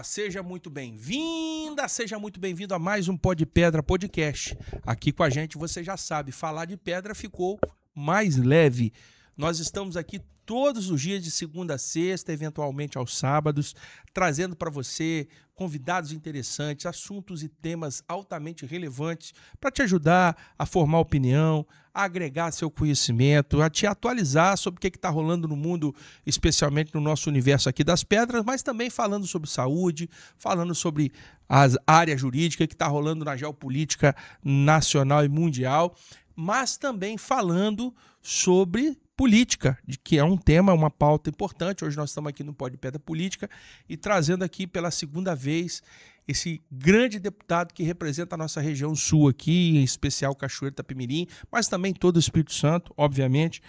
seja muito bem-vinda, seja muito bem-vindo a mais um Pó de Pedra Podcast. Aqui com a gente, você já sabe, falar de pedra ficou mais leve. Nós estamos aqui todos os dias de segunda a sexta, eventualmente aos sábados, trazendo para você convidados interessantes, assuntos e temas altamente relevantes para te ajudar a formar opinião, a agregar seu conhecimento, a te atualizar sobre o que está rolando no mundo, especialmente no nosso universo aqui das pedras, mas também falando sobre saúde, falando sobre as áreas jurídicas que está rolando na geopolítica nacional e mundial, mas também falando sobre política, que é um tema, uma pauta importante. Hoje nós estamos aqui no Pó de Pedra Política e trazendo aqui pela segunda vez esse grande deputado que representa a nossa região sul aqui, em especial Cachoeiro Itapemirim, mas também todo o Espírito Santo, obviamente.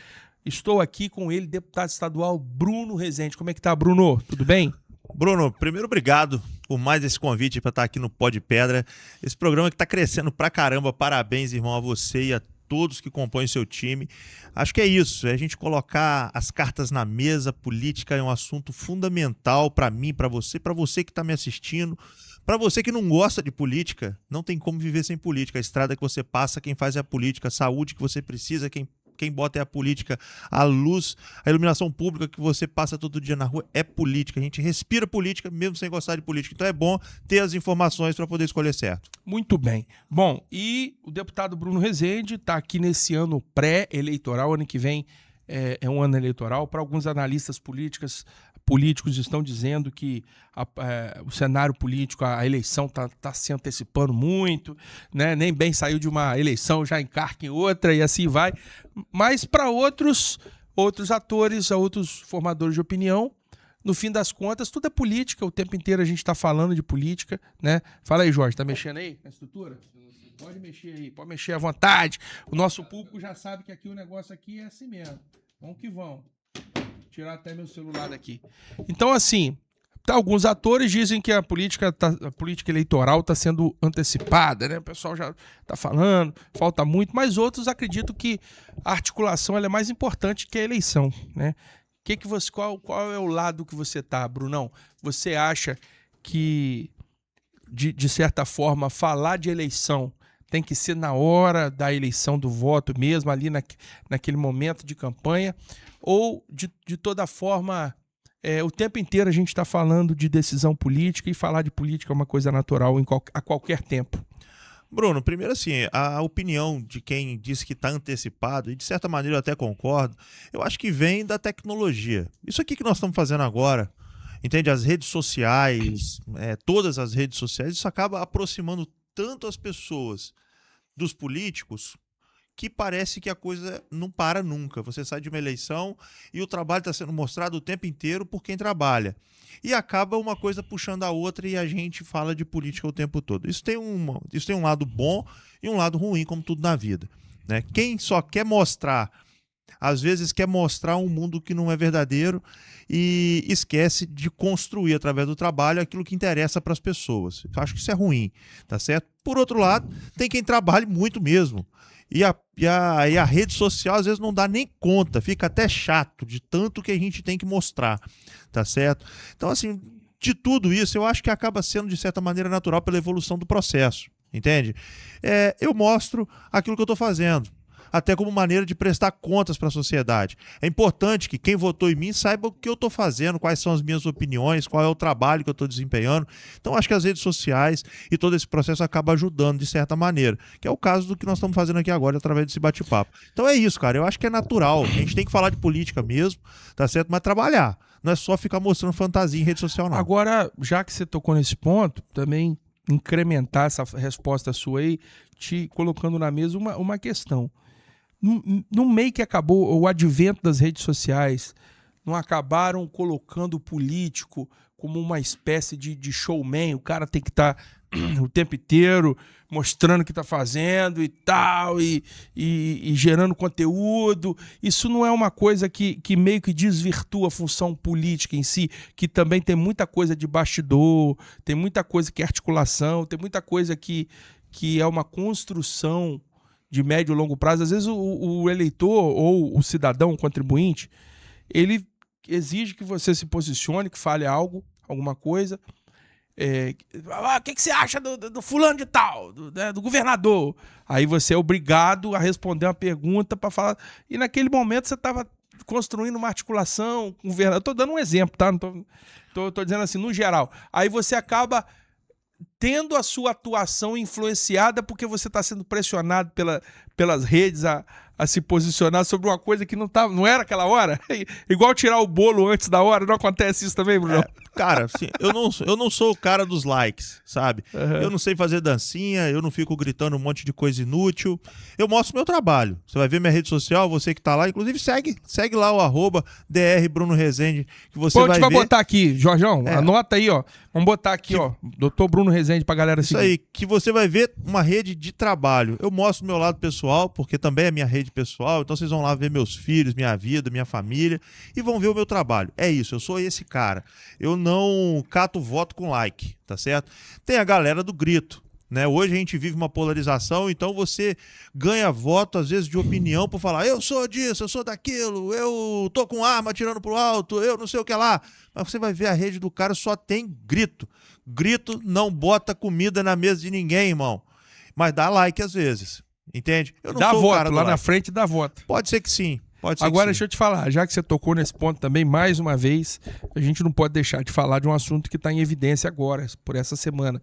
Estou aqui com ele, deputado estadual Bruno Rezende. Como é que tá, Bruno? Tudo bem? Bruno, primeiro obrigado por mais esse convite para estar aqui no Pó de Pedra. Esse programa que está crescendo pra caramba. Parabéns, irmão, a você e a todos que compõem o seu time. Acho que é isso, é a gente colocar as cartas na mesa. Política é um assunto fundamental para mim, para você que está me assistindo, para você que não gosta de política. Não tem como viver sem política. A estrada que você passa, quem faz é a política. A saúde que você precisa, quem bota é a política. A luz, a iluminação pública que você passa todo dia na rua é política. A gente respira política mesmo sem gostar de política. Então é bom ter as informações para poder escolher certo. Muito bem. Bom, e o deputado Bruno Rezende está aqui nesse ano pré-eleitoral. Ano que vem é um ano eleitoral. Para alguns analistas políticos estão dizendo que o cenário político, a eleição está se antecipando muito, né? Nem bem saiu de uma eleição, já encarca em outra e assim vai. Mas para outros atores, outros formadores de opinião, no fim das contas, tudo é política. O tempo inteiro a gente está falando de política, né? Fala aí, Jorge, tá mexendo aí na estrutura? Pode mexer aí, pode mexer à vontade. O nosso público já sabe que aqui o negócio aqui é assim mesmo. Vamos que vamos. Tirar até meu celular daqui. Então, assim, alguns atores dizem que a política eleitoral está sendo antecipada, né? O pessoal já está falando, falta muito, mas outros acreditam que a articulação ela é mais importante que a eleição, né? Qual é o lado que você tá, Brunão? Você acha que, de certa forma, falar de eleição tem que ser na hora da eleição do voto mesmo, ali naquele momento de campanha, ou de toda forma, o tempo inteiro a gente está falando de decisão política e falar de política é uma coisa natural a qualquer tempo? Bruno, primeiro assim, a opinião de quem disse que está antecipado, e de certa maneira eu até concordo, eu acho que vem da tecnologia. Isso aqui que nós estamos fazendo agora, entende? As redes sociais, todas as redes sociais, isso acaba aproximando tanto as pessoas dos políticos que parece que a coisa não para nunca. Você sai de uma eleição e o trabalho está sendo mostrado o tempo inteiro por quem trabalha. E acaba uma coisa puxando a outra e a gente fala de política o tempo todo. Isso tem um lado bom e um lado ruim, como tudo na vida, né? Quem só quer mostrar, às vezes quer mostrar um mundo que não é verdadeiro e esquece de construir através do trabalho aquilo que interessa para as pessoas. Eu acho que isso é ruim, tá certo? Por outro lado, tem quem trabalhe muito mesmo. E a rede social às vezes não dá nem conta, fica até chato de tanto que a gente tem que mostrar, tá certo? Então, assim, de tudo isso, eu acho que acaba sendo, de certa maneira, natural pela evolução do processo, entende? Eu mostro aquilo que eu estou fazendo, até como maneira de prestar contas para a sociedade. É importante que quem votou em mim saiba o que eu estou fazendo, quais são as minhas opiniões, qual é o trabalho que eu estou desempenhando. Então, acho que as redes sociais e todo esse processo acaba ajudando de certa maneira, que é o caso do que nós estamos fazendo aqui agora, através desse bate-papo. Então é isso, cara. Eu acho que é natural. A gente tem que falar de política mesmo, tá certo? Mas trabalhar. Não é só ficar mostrando fantasia em rede social, não. Agora, já que você tocou nesse ponto, também incrementar essa resposta sua aí, te colocando na mesa uma questão. No meio que acabou o advento das redes sociais, não acabaram colocando o político como uma espécie de showman? O cara tem que estar o tempo inteiro mostrando o que está fazendo e tal, e gerando conteúdo. Isso não é uma coisa que meio que desvirtua a função política em si, que também tem muita coisa de bastidor, tem muita coisa que é articulação, tem muita coisa que é uma construção de médio e longo prazo. Às vezes o eleitor ou o cidadão, o contribuinte, ele exige que você se posicione, que fale algo, alguma coisa, O que você acha do fulano de tal, do governador? Aí você é obrigado a responder uma pergunta para falar. E naquele momento você estava construindo uma articulação com o governador. Estou dando um exemplo, tá? Não tô dizendo assim, no geral. Aí você acaba tendo a sua atuação influenciada porque você está sendo pressionado pelas redes a se posicionar sobre uma coisa que não era aquela hora. Igual tirar o bolo antes da hora. Não acontece isso também, Bruno? Cara, assim, eu não sou o cara dos likes, sabe? Uhum. Eu não sei fazer dancinha, eu não fico gritando um monte de coisa inútil. Eu mostro meu trabalho. Você vai ver minha rede social, você que tá lá, inclusive segue lá o @Dr Bruno Rezende, que você vai ver. A gente vai botar aqui, Jorjão, anota aí, ó. Vamos botar aqui, ó, Dr. Bruno Rezende pra galera seguir. Isso aí, que você vai ver uma rede de trabalho. Eu mostro meu lado pessoal, porque também é minha rede pessoal, então vocês vão lá ver meus filhos, minha vida, minha família, e vão ver o meu trabalho. É isso, eu sou esse cara. Eu não cato voto com like, tá certo? Tem a galera do grito, né? Hoje a gente vive uma polarização, então você ganha voto, às vezes, de opinião por falar, eu sou disso, eu sou daquilo, eu tô com arma atirando pro alto, eu não sei o que lá. Mas você vai ver a rede do cara, só tem grito. Grito não bota comida na mesa de ninguém, irmão. Mas dá like às vezes, entende? Eu não dá sou voto, o cara do lá like. na frente dá voto. Pode ser que sim. Agora, deixa eu te falar, já que você tocou nesse ponto também, mais uma vez, a gente não pode deixar de falar de um assunto que está em evidência agora, por essa semana,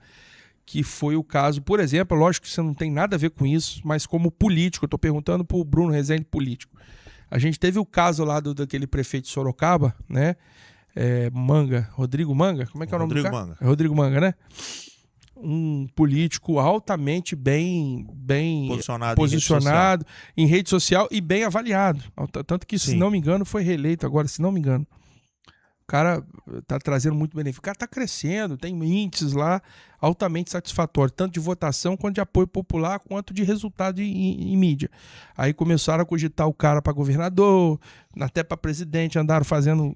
que foi o caso, por exemplo, lógico que você não tem nada a ver com isso, mas como político, eu estou perguntando para o Bruno Rezende, político. A gente teve o caso lá daquele prefeito de Sorocaba, né? Manga, Rodrigo Manga? Como é que é o nome do cara? Manga. Rodrigo Manga, né? Um político altamente bem posicionado em rede social e bem avaliado. Tanto que, se não me engano, foi reeleito agora, se não me engano. O cara tá trazendo muito benefício. O cara tá crescendo, tem índices lá altamente satisfatórios, tanto de votação quanto de apoio popular, quanto de resultado em mídia. Aí começaram a cogitar o cara para governador, até para presidente, andaram fazendo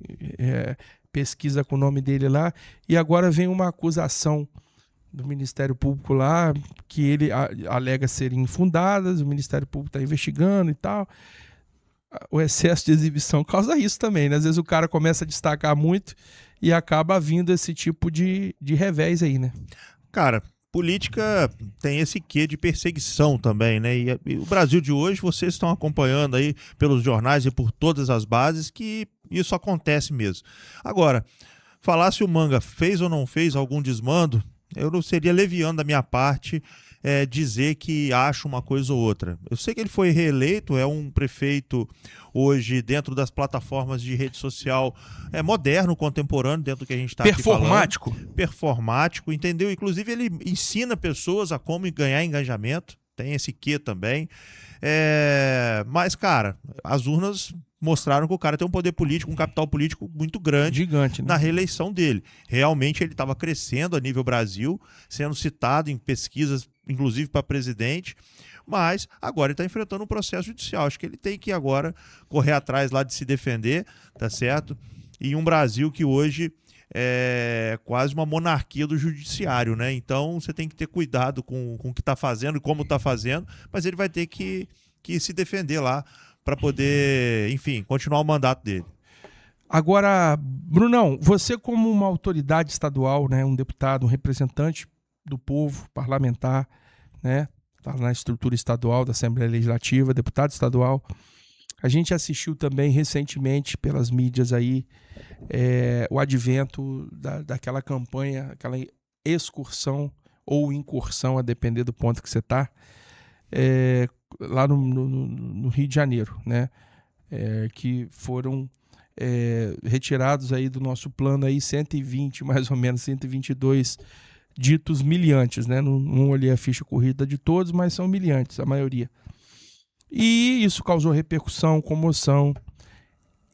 pesquisa com o nome dele lá, e agora vem uma acusação do Ministério Público lá, que ele alega serem infundadas, o Ministério Público está investigando e tal. O excesso de exibição causa isso também, né? Às vezes o cara começa a destacar muito e acaba vindo esse tipo de revés aí, né? Cara, política tem esse quê de perseguição também, né? E o Brasil de hoje, vocês estão acompanhando aí pelos jornais e por todas as bases que isso acontece mesmo. Agora, falar se o Manga fez ou não fez algum desmando, eu não seria leviano da minha parte dizer que acho uma coisa ou outra. Eu sei que ele foi reeleito, é um prefeito hoje dentro das plataformas de rede social moderno, contemporâneo, dentro do que a gente está aqui falando. Performático, entendeu? Inclusive ele ensina pessoas a como ganhar engajamento, tem esse quê também. Mas, cara, as urnas mostraram que o cara tem um poder político, um capital político muito grande, gigante, né? Na reeleição dele. Realmente ele estava crescendo a nível Brasil, sendo citado em pesquisas, inclusive para presidente, mas agora ele está enfrentando um processo judicial. Acho que ele tem que agora correr atrás lá de se defender, tá certo? E um Brasil que hoje é quase uma monarquia do judiciário, né? Então você tem que ter cuidado com o que está fazendo e como está fazendo, mas ele vai ter que se defender lá para poder, enfim, continuar o mandato dele. Agora, Brunão, você como uma autoridade estadual, né, um deputado, um representante do povo, parlamentar, né, tá na estrutura estadual da Assembleia Legislativa, deputado estadual, a gente assistiu também recentemente pelas mídias aí o advento daquela campanha, aquela excursão ou incursão, a depender do ponto que você está, lá no Rio de Janeiro, né? Que foram retirados aí do nosso plano aí 120, mais ou menos 122 ditos miliantes, né? Não olhei a ficha corrida de todos, mas são miliantes, a maioria. E isso causou repercussão, comoção.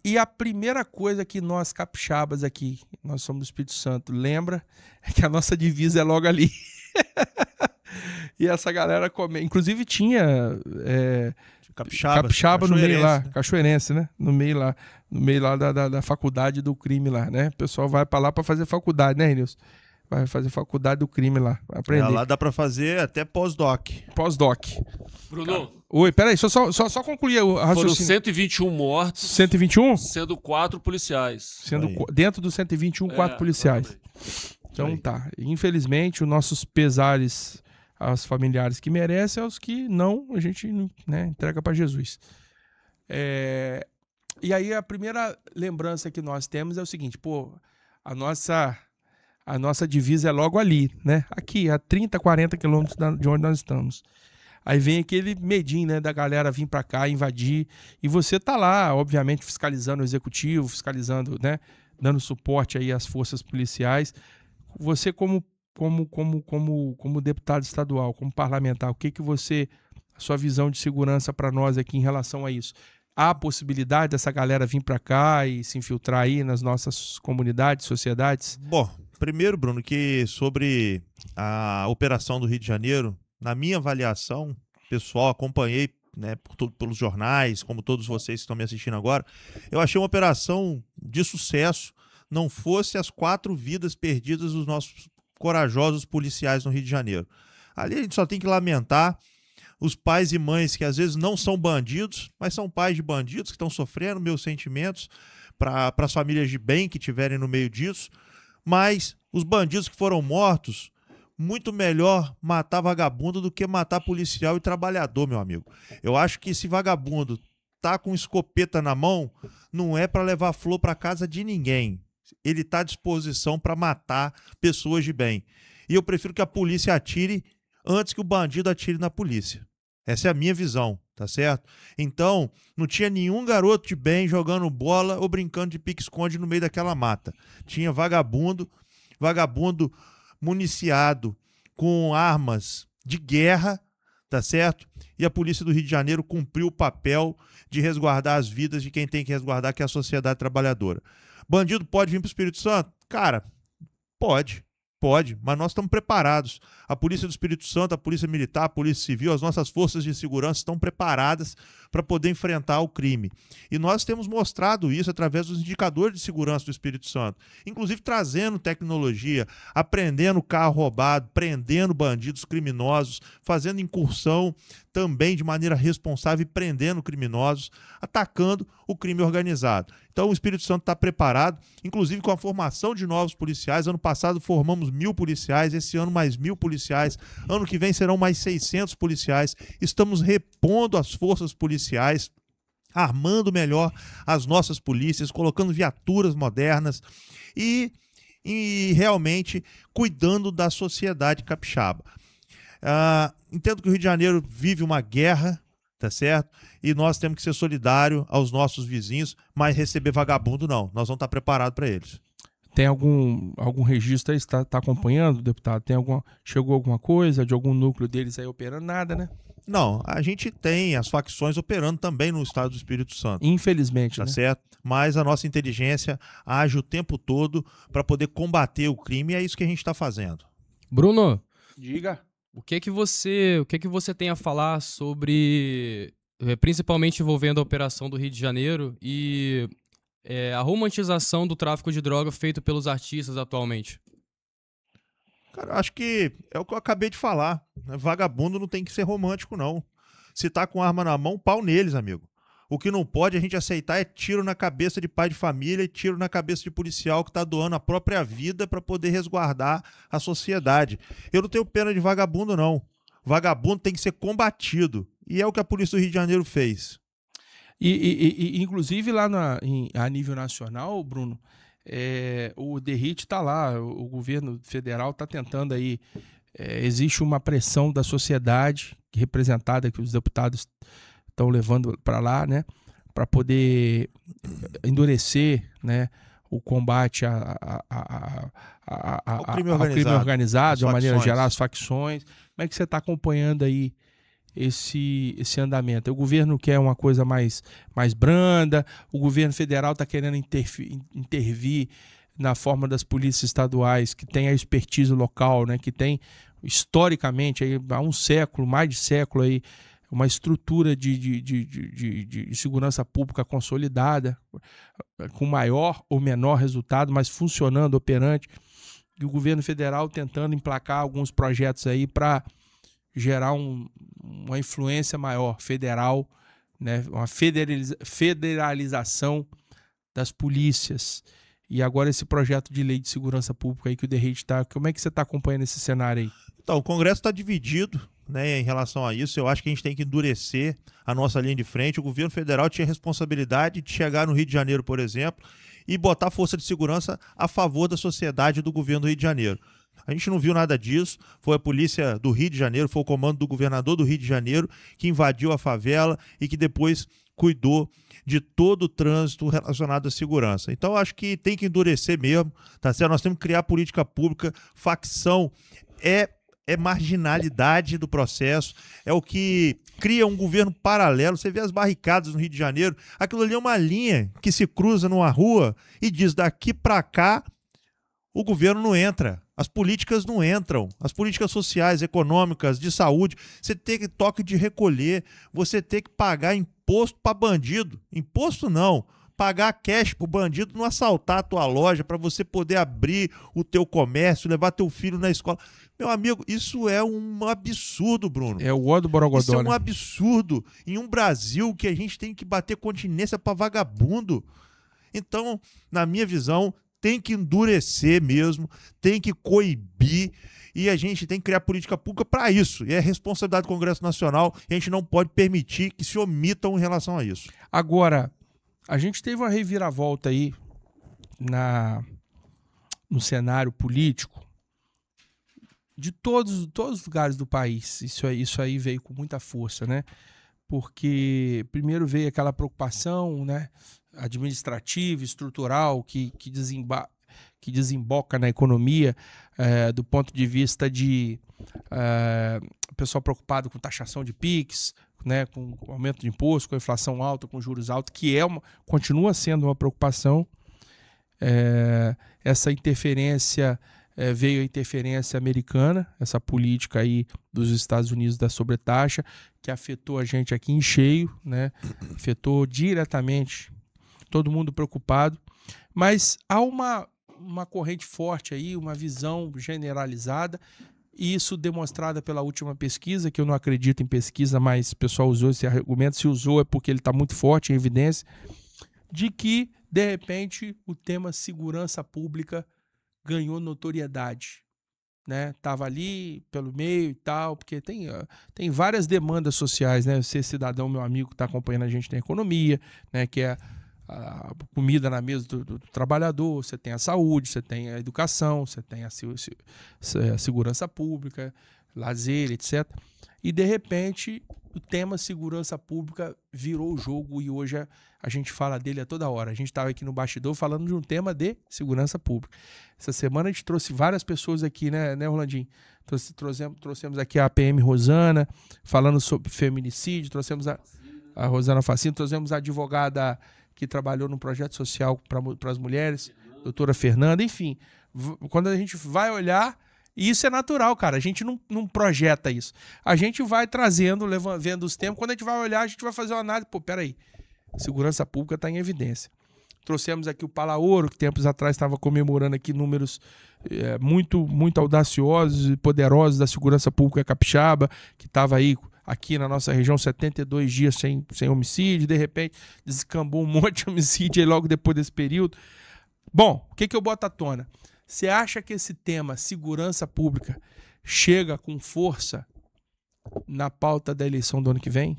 E a primeira coisa que nós capixabas aqui, nós somos do Espírito Santo, lembra? É que a nossa divisa é logo ali. E essa galera inclusive tinha capixaba no meio lá, né? Cachoeirense, né? No meio lá da faculdade do crime lá, né? O pessoal vai para lá para fazer faculdade, né, Nilson? Vai fazer faculdade do crime lá, aprender. Lá dá para fazer até pós-doc. Bruno. Oi, peraí, só concluir o raciocínio. Foram 121 mortos. 121? Sendo 4 policiais. Dentro dos 121, 4 policiais. Então tá. Infelizmente, os nossos pesares aos familiares que merecem, aos que não, a gente, né, entrega para Jesus. E aí a primeira lembrança que nós temos é o seguinte, pô, a nossa divisa é logo ali, né? Aqui, a 30, 40 quilômetros de onde nós estamos. Aí vem aquele medinho, né, da galera vir para cá, invadir, e você tá lá, obviamente, fiscalizando o executivo, fiscalizando, né, dando suporte aí às forças policiais. Você como deputado estadual, como parlamentar, o que você, a sua visão de segurança para nós aqui em relação a isso? Há a possibilidade dessa galera vir para cá e se infiltrar aí nas nossas comunidades, sociedades? Bom, primeiro, Bruno, que sobre a operação do Rio de Janeiro, na minha avaliação pessoal, acompanhei, né, pelos jornais, como todos vocês que estão me assistindo agora, eu achei uma operação de sucesso, não fosse as 4 vidas perdidas dos nossos corajosos policiais no Rio de Janeiro. Ali a gente só tem que lamentar os pais e mães que às vezes não são bandidos, mas são pais de bandidos que estão sofrendo, meus sentimentos para as famílias de bem que estiverem no meio disso, mas os bandidos que foram mortos, muito melhor matar vagabundo do que matar policial e trabalhador, meu amigo. Eu acho que esse vagabundo tá com escopeta na mão, não é para levar flor para casa de ninguém. Ele tá à disposição para matar pessoas de bem. E eu prefiro que a polícia atire antes que o bandido atire na polícia. Essa é a minha visão, tá certo? Então, não tinha nenhum garoto de bem jogando bola ou brincando de pique-esconde no meio daquela mata. Tinha vagabundo municiado com armas de guerra, tá certo? E a polícia do Rio de Janeiro cumpriu o papel de resguardar as vidas de quem tem que resguardar, que é a sociedade trabalhadora. Bandido pode vir para o Espírito Santo? Cara, pode, mas nós estamos preparados. A Polícia do Espírito Santo, a Polícia Militar, a Polícia Civil, as nossas forças de segurança estão preparadas para poder enfrentar o crime. E nós temos mostrado isso através dos indicadores de segurança do Espírito Santo, inclusive trazendo tecnologia, aprendendo carro roubado, prendendo bandidos criminosos, fazendo incursão também de maneira responsável e prendendo criminosos, atacando o crime organizado. Então o Espírito Santo está preparado, inclusive com a formação de novos policiais. Ano passado formamos 1.000 policiais, esse ano mais 1.000 policiais, ano que vem serão mais 600 policiais. Estamos repondo as forças policiais, armando melhor as nossas polícias, colocando viaturas modernas e realmente cuidando da sociedade capixaba. Entendo que o Rio de Janeiro vive uma guerra, tá certo? E nós temos que ser solidários aos nossos vizinhos, mas receber vagabundo não. Nós vamos estar preparados para eles. Tem algum registro aí? Você está acompanhando, deputado? Chegou alguma coisa de algum núcleo deles aí operando? Nada, né? Não, a gente tem as facções operando também no estado do Espírito Santo. Infelizmente, tá né? certo? Mas a nossa inteligência age o tempo todo para poder combater o crime e é isso que a gente está fazendo. Bruno, diga. O que que você tem a falar sobre, principalmente envolvendo a operação do Rio de Janeiro e a romantização do tráfico de droga feito pelos artistas atualmente? Cara, acho que é o que eu acabei de falar. Vagabundo não tem que ser romântico, não. Se tá com arma na mão, pau neles, amigo. O que não pode a gente aceitar é tiro na cabeça de pai de família e tiro na cabeça de policial que está doando a própria vida para poder resguardar a sociedade. Eu não tenho pena de vagabundo, não. Vagabundo tem que ser combatido. E é o que a Polícia do Rio de Janeiro fez. Inclusive lá a nível nacional, Bruno, o DERIT está lá, o governo federal está tentando aí. Existe uma pressão da sociedade representada que os deputados estão levando para lá, né, para poder endurecer, né, o combate ao crime organizado, de uma maneira geral, as facções. Como é que você está acompanhando aí esse andamento? O governo quer uma coisa mais branda, o governo federal está querendo intervir na forma das polícias estaduais, que tem a expertise local, né, que tem historicamente aí, há um século, mais de século aí, uma estrutura de segurança pública consolidada, com maior ou menor resultado, mas funcionando, operante, e o governo federal tentando emplacar alguns projetos aí para gerar uma influência maior federal, né, uma federalização das polícias. E agora esse projeto de lei de segurança pública aí que o DeRede está, como é que você está acompanhando esse cenário aí? Então, o Congresso está dividido, né, em relação a isso. Eu acho que a gente tem que endurecer a nossa linha de frente. O governo federal tinha responsabilidade de chegar no Rio de Janeiro, por exemplo, e botar força de segurança a favor da sociedade do governo do Rio de Janeiro. A gente não viu nada disso. Foi a polícia do Rio de Janeiro, foi o comando do governador do Rio de Janeiro que invadiu a favela e que depois cuidou de todo o trânsito relacionado à segurança. Então, eu acho que tem que endurecer mesmo, tá certo? Nós temos que criar política pública. Facção é marginalidade do processo, é o que cria um governo paralelo. Você vê as barricadas no Rio de Janeiro, aquilo ali é uma linha que se cruza numa rua e diz: daqui para cá o governo não entra, as políticas não entram, as políticas sociais, econômicas, de saúde. Você tem que toque de recolher, você tem que pagar imposto para bandido. Imposto não, pagar cash pro bandido não assaltar a tua loja para você poder abrir o teu comércio, levar teu filho na escola. Meu amigo, isso é um absurdo, Bruno. É o ó do Borogodó. Isso é um absurdo em um Brasil que a gente tem que bater continência para vagabundo. Então, na minha visão, tem que endurecer mesmo, tem que coibir, e a gente tem que criar política pública para isso. E é responsabilidade do Congresso Nacional, e a gente não pode permitir que se omitam em relação a isso. Agora, a gente teve uma reviravolta aí no cenário político de todos os lugares do país. Isso aí veio com muita força, né? Porque primeiro veio aquela preocupação, né, administrativa, estrutural, que desemboca na economia, do ponto de vista de pessoal preocupado com taxação de PIX, né, com aumento de imposto, com inflação alta, com juros altos, que continua sendo uma preocupação. Essa interferência, veio a interferência americana, essa política aí dos Estados Unidos da sobretaxa, que afetou a gente aqui em cheio, né, afetou diretamente, todo mundo preocupado, mas há uma corrente forte aí, uma visão generalizada, e isso demonstrada pela última pesquisa, que eu não acredito em pesquisa, mas o pessoal usou esse argumento. Se usou é porque ele está muito forte em evidência, de que, de repente, o tema segurança pública ganhou notoriedade, né? Tava ali pelo meio e tal, porque tem várias demandas sociais, né? Você, cidadão, meu amigo, que está acompanhando a gente na economia, né? Que é a comida na mesa do trabalhador, você tem a saúde, você tem a educação, você tem a segurança pública, lazer, etc. E, de repente, o tema segurança pública virou o jogo e hoje a gente fala dele a toda hora. A gente estava aqui no bastidor falando de um tema de segurança pública. Essa semana a gente trouxe várias pessoas aqui, né Rolandinho? Trouxemos aqui a PM Rosana, falando sobre feminicídio, trouxemos a Rosana Facino, trouxemos a advogada que trabalhou no projeto social para as mulheres, doutora Fernanda, enfim. Quando a gente vai olhar, e isso é natural, cara, a gente não projeta isso. A gente vai trazendo, vendo os temas, quando a gente vai olhar, a gente vai fazer uma análise, peraí, segurança pública está em evidência. Trouxemos aqui o Palaoro, que tempos atrás estava comemorando aqui números muito, muito audaciosos e poderosos da segurança pública capixaba, que estava aí aqui na nossa região 72 dias sem homicídio, de repente descambou um monte de homicídio aí logo depois desse período. Bom, o que eu boto à tona? Você acha que esse tema, segurança pública, chega com força na pauta da eleição do ano que vem?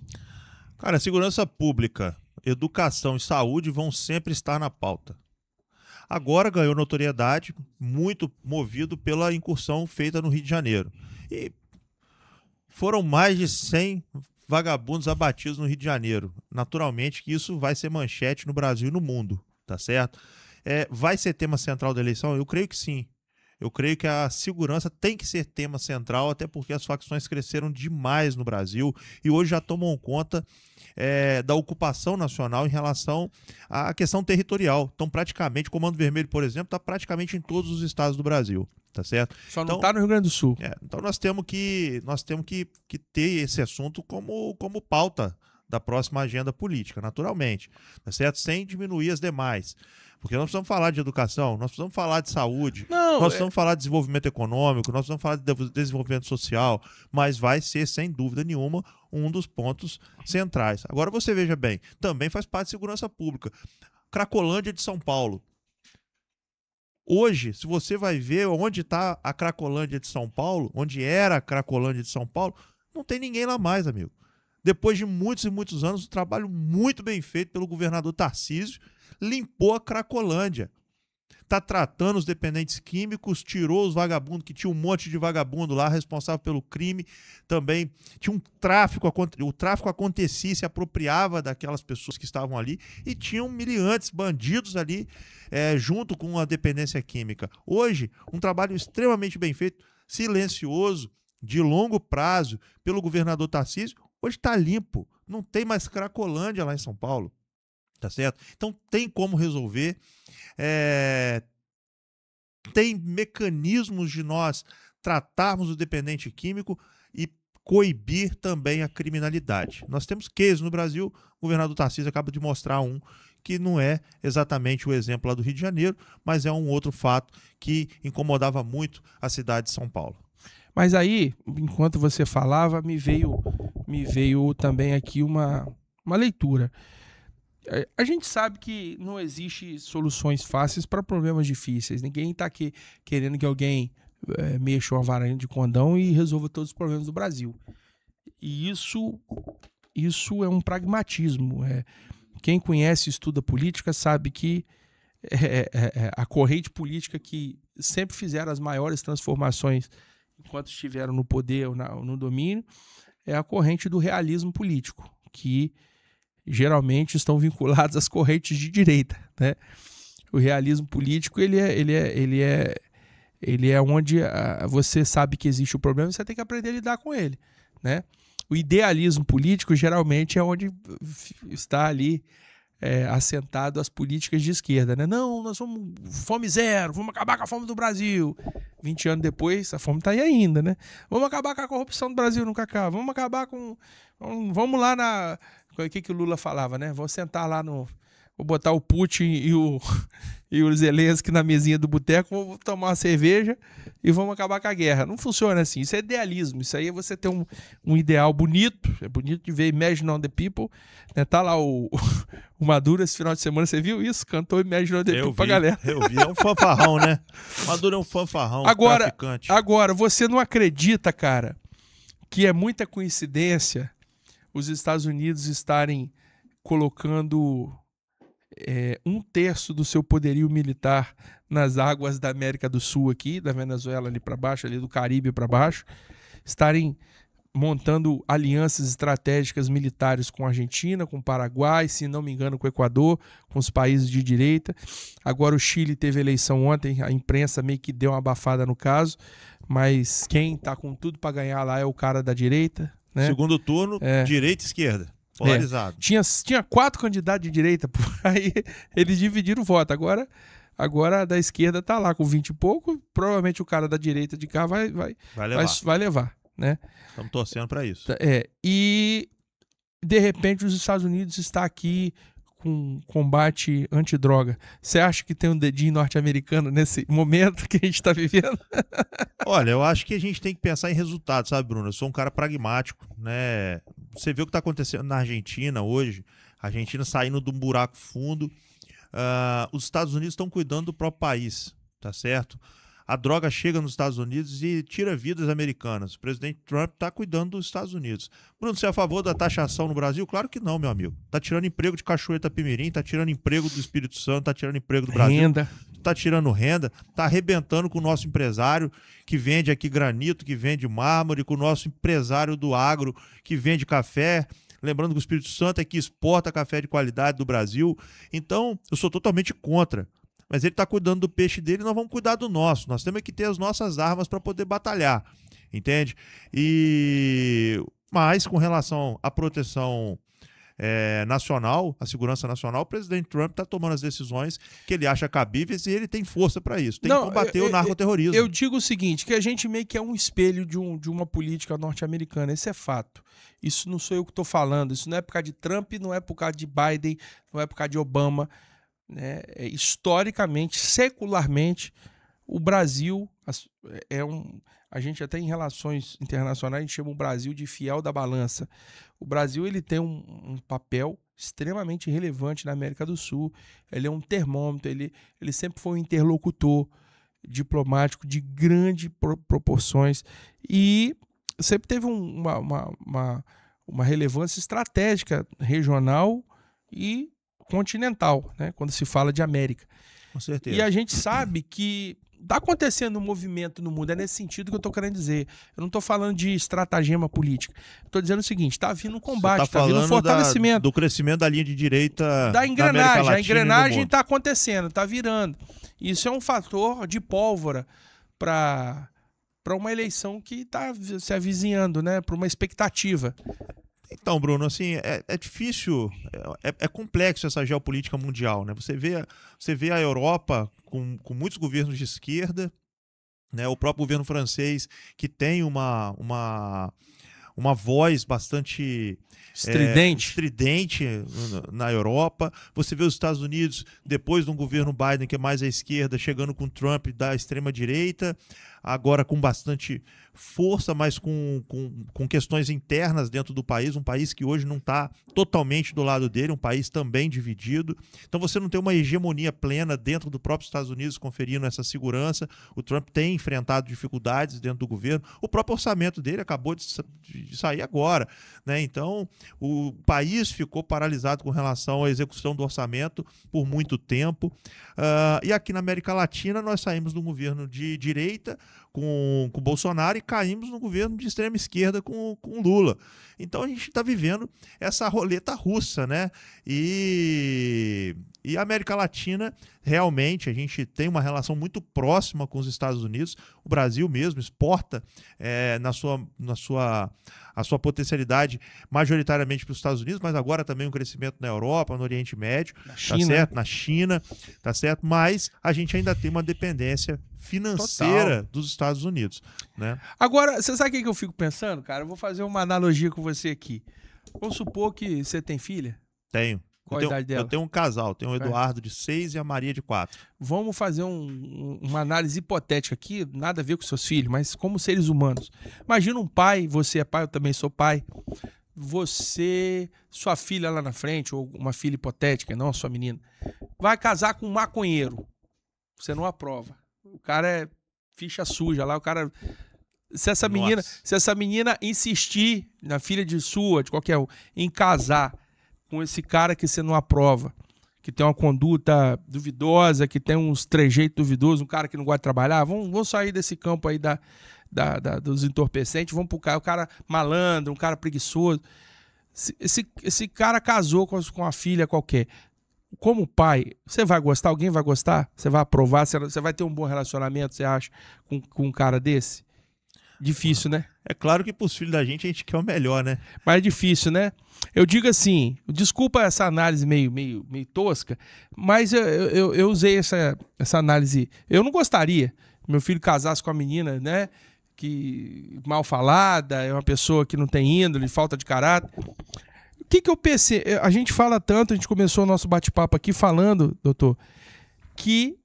Cara, segurança pública, educação e saúde vão sempre estar na pauta. Agora ganhou notoriedade, muito movido pela incursão feita no Rio de Janeiro. E foram mais de 100 vagabundos abatidos no Rio de Janeiro. Naturalmente que isso vai ser manchete no Brasil e no mundo, tá certo? Vai ser tema central da eleição? Eu creio que sim. Eu creio que a segurança tem que ser tema central, até porque as facções cresceram demais no Brasil e hoje já tomam conta da ocupação nacional em relação à questão territorial. Então, praticamente, o Comando Vermelho, por exemplo, está praticamente em todos os estados do Brasil. Tá certo? Só não está no Rio Grande do Sul. Então nós temos que ter esse assunto como pauta da próxima agenda política, naturalmente, tá certo? Sem diminuir as demais. Porque nós precisamos falar de educação, nós precisamos falar de saúde, nós precisamos falar de desenvolvimento econômico, nós precisamos falar de desenvolvimento social, mas vai ser, sem dúvida nenhuma, um dos pontos centrais. Agora você veja bem, também faz parte de segurança pública. Cracolândia de São Paulo. Hoje, se você vai ver onde está a Cracolândia de São Paulo, onde era a Cracolândia de São Paulo, não tem ninguém lá mais, amigo. Depois de muitos e muitos anos, um trabalho muito bem feito pelo governador Tarcísio, limpou a Cracolândia. Está tratando os dependentes químicos, tirou os vagabundos, que tinha um monte de vagabundo lá responsável pelo crime. Também tinha um tráfico, o tráfico acontecia, se apropriava daquelas pessoas que estavam ali e tinham miliantes, bandidos ali, junto com a dependência química. Hoje, um trabalho extremamente bem feito, silencioso, de longo prazo, pelo governador Tarcísio, hoje está limpo. Não tem mais Cracolândia lá em São Paulo. Tá certo? Então tem como resolver. Tem mecanismos de nós tratarmos o dependente químico e coibir também a criminalidade. Nós temos cases no Brasil, o governador Tarcísio acaba de mostrar um que não é exatamente o exemplo lá do Rio de Janeiro, mas é um outro fato que incomodava muito a cidade de São Paulo. Mas aí, enquanto você falava, me veio também aqui uma leitura. A gente sabe que não existe soluções fáceis para problemas difíceis. Ninguém está aqui querendo que alguém mexa uma varinha de condão e resolva todos os problemas do Brasil. E isso é um pragmatismo. Quem conhece e estuda política sabe que a corrente política que sempre fizeram as maiores transformações enquanto estiveram no poder ou no domínio é a corrente do realismo político, que geralmente estão vinculados às correntes de direita, né? O realismo político ele é onde você sabe que existe o problema e você tem que aprender a lidar com ele, né? O idealismo político geralmente é onde está ali assentado as políticas de esquerda, né? Não, nós vamos fome zero, vamos acabar com a fome do Brasil. 20 anos depois, a fome está aí ainda, né? Vamos acabar com a corrupção do Brasil, nunca acaba. Vamos acabar com... Vamos lá na... O que o Lula falava, né? Vou sentar lá no... Vou botar o Putin e o Zelensky na mesinha do boteco, vou tomar uma cerveja e vamos acabar com a guerra. Não funciona assim. Isso é idealismo. Isso aí é você ter um ideal bonito. É bonito de ver Imagine on the People. Né? Tá lá o Maduro esse final de semana. Você viu isso? Cantou Imagine on the People pra galera. Eu vi. É um fanfarrão, né? Maduro é um fanfarrão, traficante. Agora, você não acredita, cara, que é muita coincidência os Estados Unidos estarem colocando 1/3 do seu poderio militar nas águas da América do Sul aqui, da Venezuela ali para baixo, ali do Caribe para baixo, estarem montando alianças estratégicas militares com a Argentina, com o Paraguai, se não me engano com o Equador, com os países de direita. Agora o Chile teve eleição ontem, a imprensa meio que deu uma abafada no caso, mas quem tá com tudo para ganhar lá é o cara da direita, né? Segundo turno, direita e esquerda. Polarizado. Tinha 4 candidatos de direita, aí eles dividiram o voto. Agora a da esquerda tá lá com 20 e pouco, provavelmente o cara da direita de cá vai levar, né? Estamos torcendo para isso. E de repente os Estados Unidos está aqui com combate antidroga. Você acha que tem um dedinho norte-americano nesse momento que a gente está vivendo? Olha, eu acho que a gente tem que pensar em resultados, sabe, Bruno? Eu sou um cara pragmático, né? Você vê o que está acontecendo na Argentina hoje, a Argentina saindo de um buraco fundo. Os Estados Unidos estão cuidando do próprio país, tá certo? A droga chega nos Estados Unidos e tira vidas americanas. O presidente Trump está cuidando dos Estados Unidos. Bruno, você é a favor da taxação no Brasil? Claro que não, meu amigo. Está tirando emprego de Cachoeira Itapemirim, está tirando emprego do Espírito Santo, está tirando emprego do Brasil. Renda. Está tirando renda, está arrebentando com o nosso empresário que vende aqui granito, que vende mármore, com o nosso empresário do agro que vende café. Lembrando que o Espírito Santo é que exporta café de qualidade do Brasil. Então, eu sou totalmente contra. Mas ele está cuidando do peixe dele e nós vamos cuidar do nosso. Nós temos que ter as nossas armas para poder batalhar, entende? Mas com relação à proteção nacional, à segurança nacional, o presidente Trump está tomando as decisões que ele acha cabíveis e ele tem força para isso. Tem que combater o narcoterrorismo. Eu digo o seguinte, que a gente meio que é um espelho de uma política norte-americana. Esse é fato. Isso não sou eu que estou falando. Isso não é por causa de Trump, não é por causa de Biden, não é por causa de Obama. Né? Historicamente, secularmente, o Brasil A gente até em relações internacionais, a gente chama o Brasil de fiel da balança. O Brasil ele tem um papel extremamente relevante na América do Sul. Ele é um termômetro, ele sempre foi um interlocutor diplomático de grandes proporções e sempre teve uma relevância estratégica regional e continental, né, quando se fala de América. Com certeza. E a gente sabe que está acontecendo um movimento no mundo, é nesse sentido que eu estou querendo dizer. Eu não estou falando de estratagema política. Estou dizendo o seguinte, está vindo um combate, está vindo um fortalecimento. Do crescimento da linha de direita da engrenagem. Da a engrenagem está acontecendo, está virando. Isso é um fator de pólvora para uma eleição que está se avizinhando, né? Para uma expectativa. Então, Bruno, assim, é difícil, é complexo essa geopolítica mundial, né? Você vê a Europa com muitos governos de esquerda, né? O próprio governo francês que tem uma voz bastante estridente na Europa. Você vê os Estados Unidos, depois de um governo Biden que é mais à esquerda, chegando com Trump da extrema-direita, agora com bastante força, mas com questões internas dentro do país, um país que hoje não está totalmente do lado dele, um país também dividido. Então você não tem uma hegemonia plena dentro do próprio Estados Unidos conferindo essa segurança. O Trump tem enfrentado dificuldades dentro do governo. O próprio orçamento dele acabou de sair agora, né? Então o país ficou paralisado com relação à execução do orçamento por muito tempo. E aqui na América Latina nós saímos de um governo de direita com o Bolsonaro e caímos no governo de extrema esquerda com Lula. Então a gente está vivendo essa roleta russa, né? E a América Latina, realmente, a gente tem uma relação muito próxima com os Estados Unidos. O Brasil mesmo exporta a sua potencialidade majoritariamente para os Estados Unidos, mas agora também um crescimento na Europa, no Oriente Médio, na China, tá certo? Na China, tá certo? Mas a gente ainda tem uma dependência financeira total dos Estados Unidos, né? Agora, você sabe o que eu fico pensando, cara? Eu vou fazer uma analogia com você aqui. Vamos supor que você tem filha? Tenho. Qual a idade dela? Eu tenho um casal, tenho o Eduardo de 6 e a Maria de 4. Vamos fazer uma análise hipotética aqui, nada a ver com seus filhos, mas como seres humanos. Imagina um pai, você é pai, eu também sou pai. Sua filha lá na frente, ou uma filha hipotética, não a sua menina, vai casar com um maconheiro. Você não aprova. O cara é ficha suja lá, o cara... Se essa menina insistir, na filha de qualquer um, em casar com esse cara que você não aprova, que tem uma conduta duvidosa, que tem uns trejeitos duvidosos, um cara que não gosta de trabalhar, vamos sair desse campo aí dos entorpecentes, vamos pro cara, o cara malandro, um cara preguiçoso. Esse cara casou com a filha qualquer. Como pai, você vai gostar? Alguém vai gostar? Você vai aprovar? Você vai ter um bom relacionamento, você acha, com um cara desse? Difícil, né? É claro que pros filhos da gente a gente quer o melhor, né? Mas é difícil, né? Eu digo assim, desculpa essa análise meio tosca, mas eu usei essa análise. Eu não gostaria que meu filho casasse com a menina, né? Que mal falada, é uma pessoa que não tem índole, falta de caráter. O que eu pensei? A gente fala tanto, a gente começou o nosso bate-papo aqui falando, doutor, que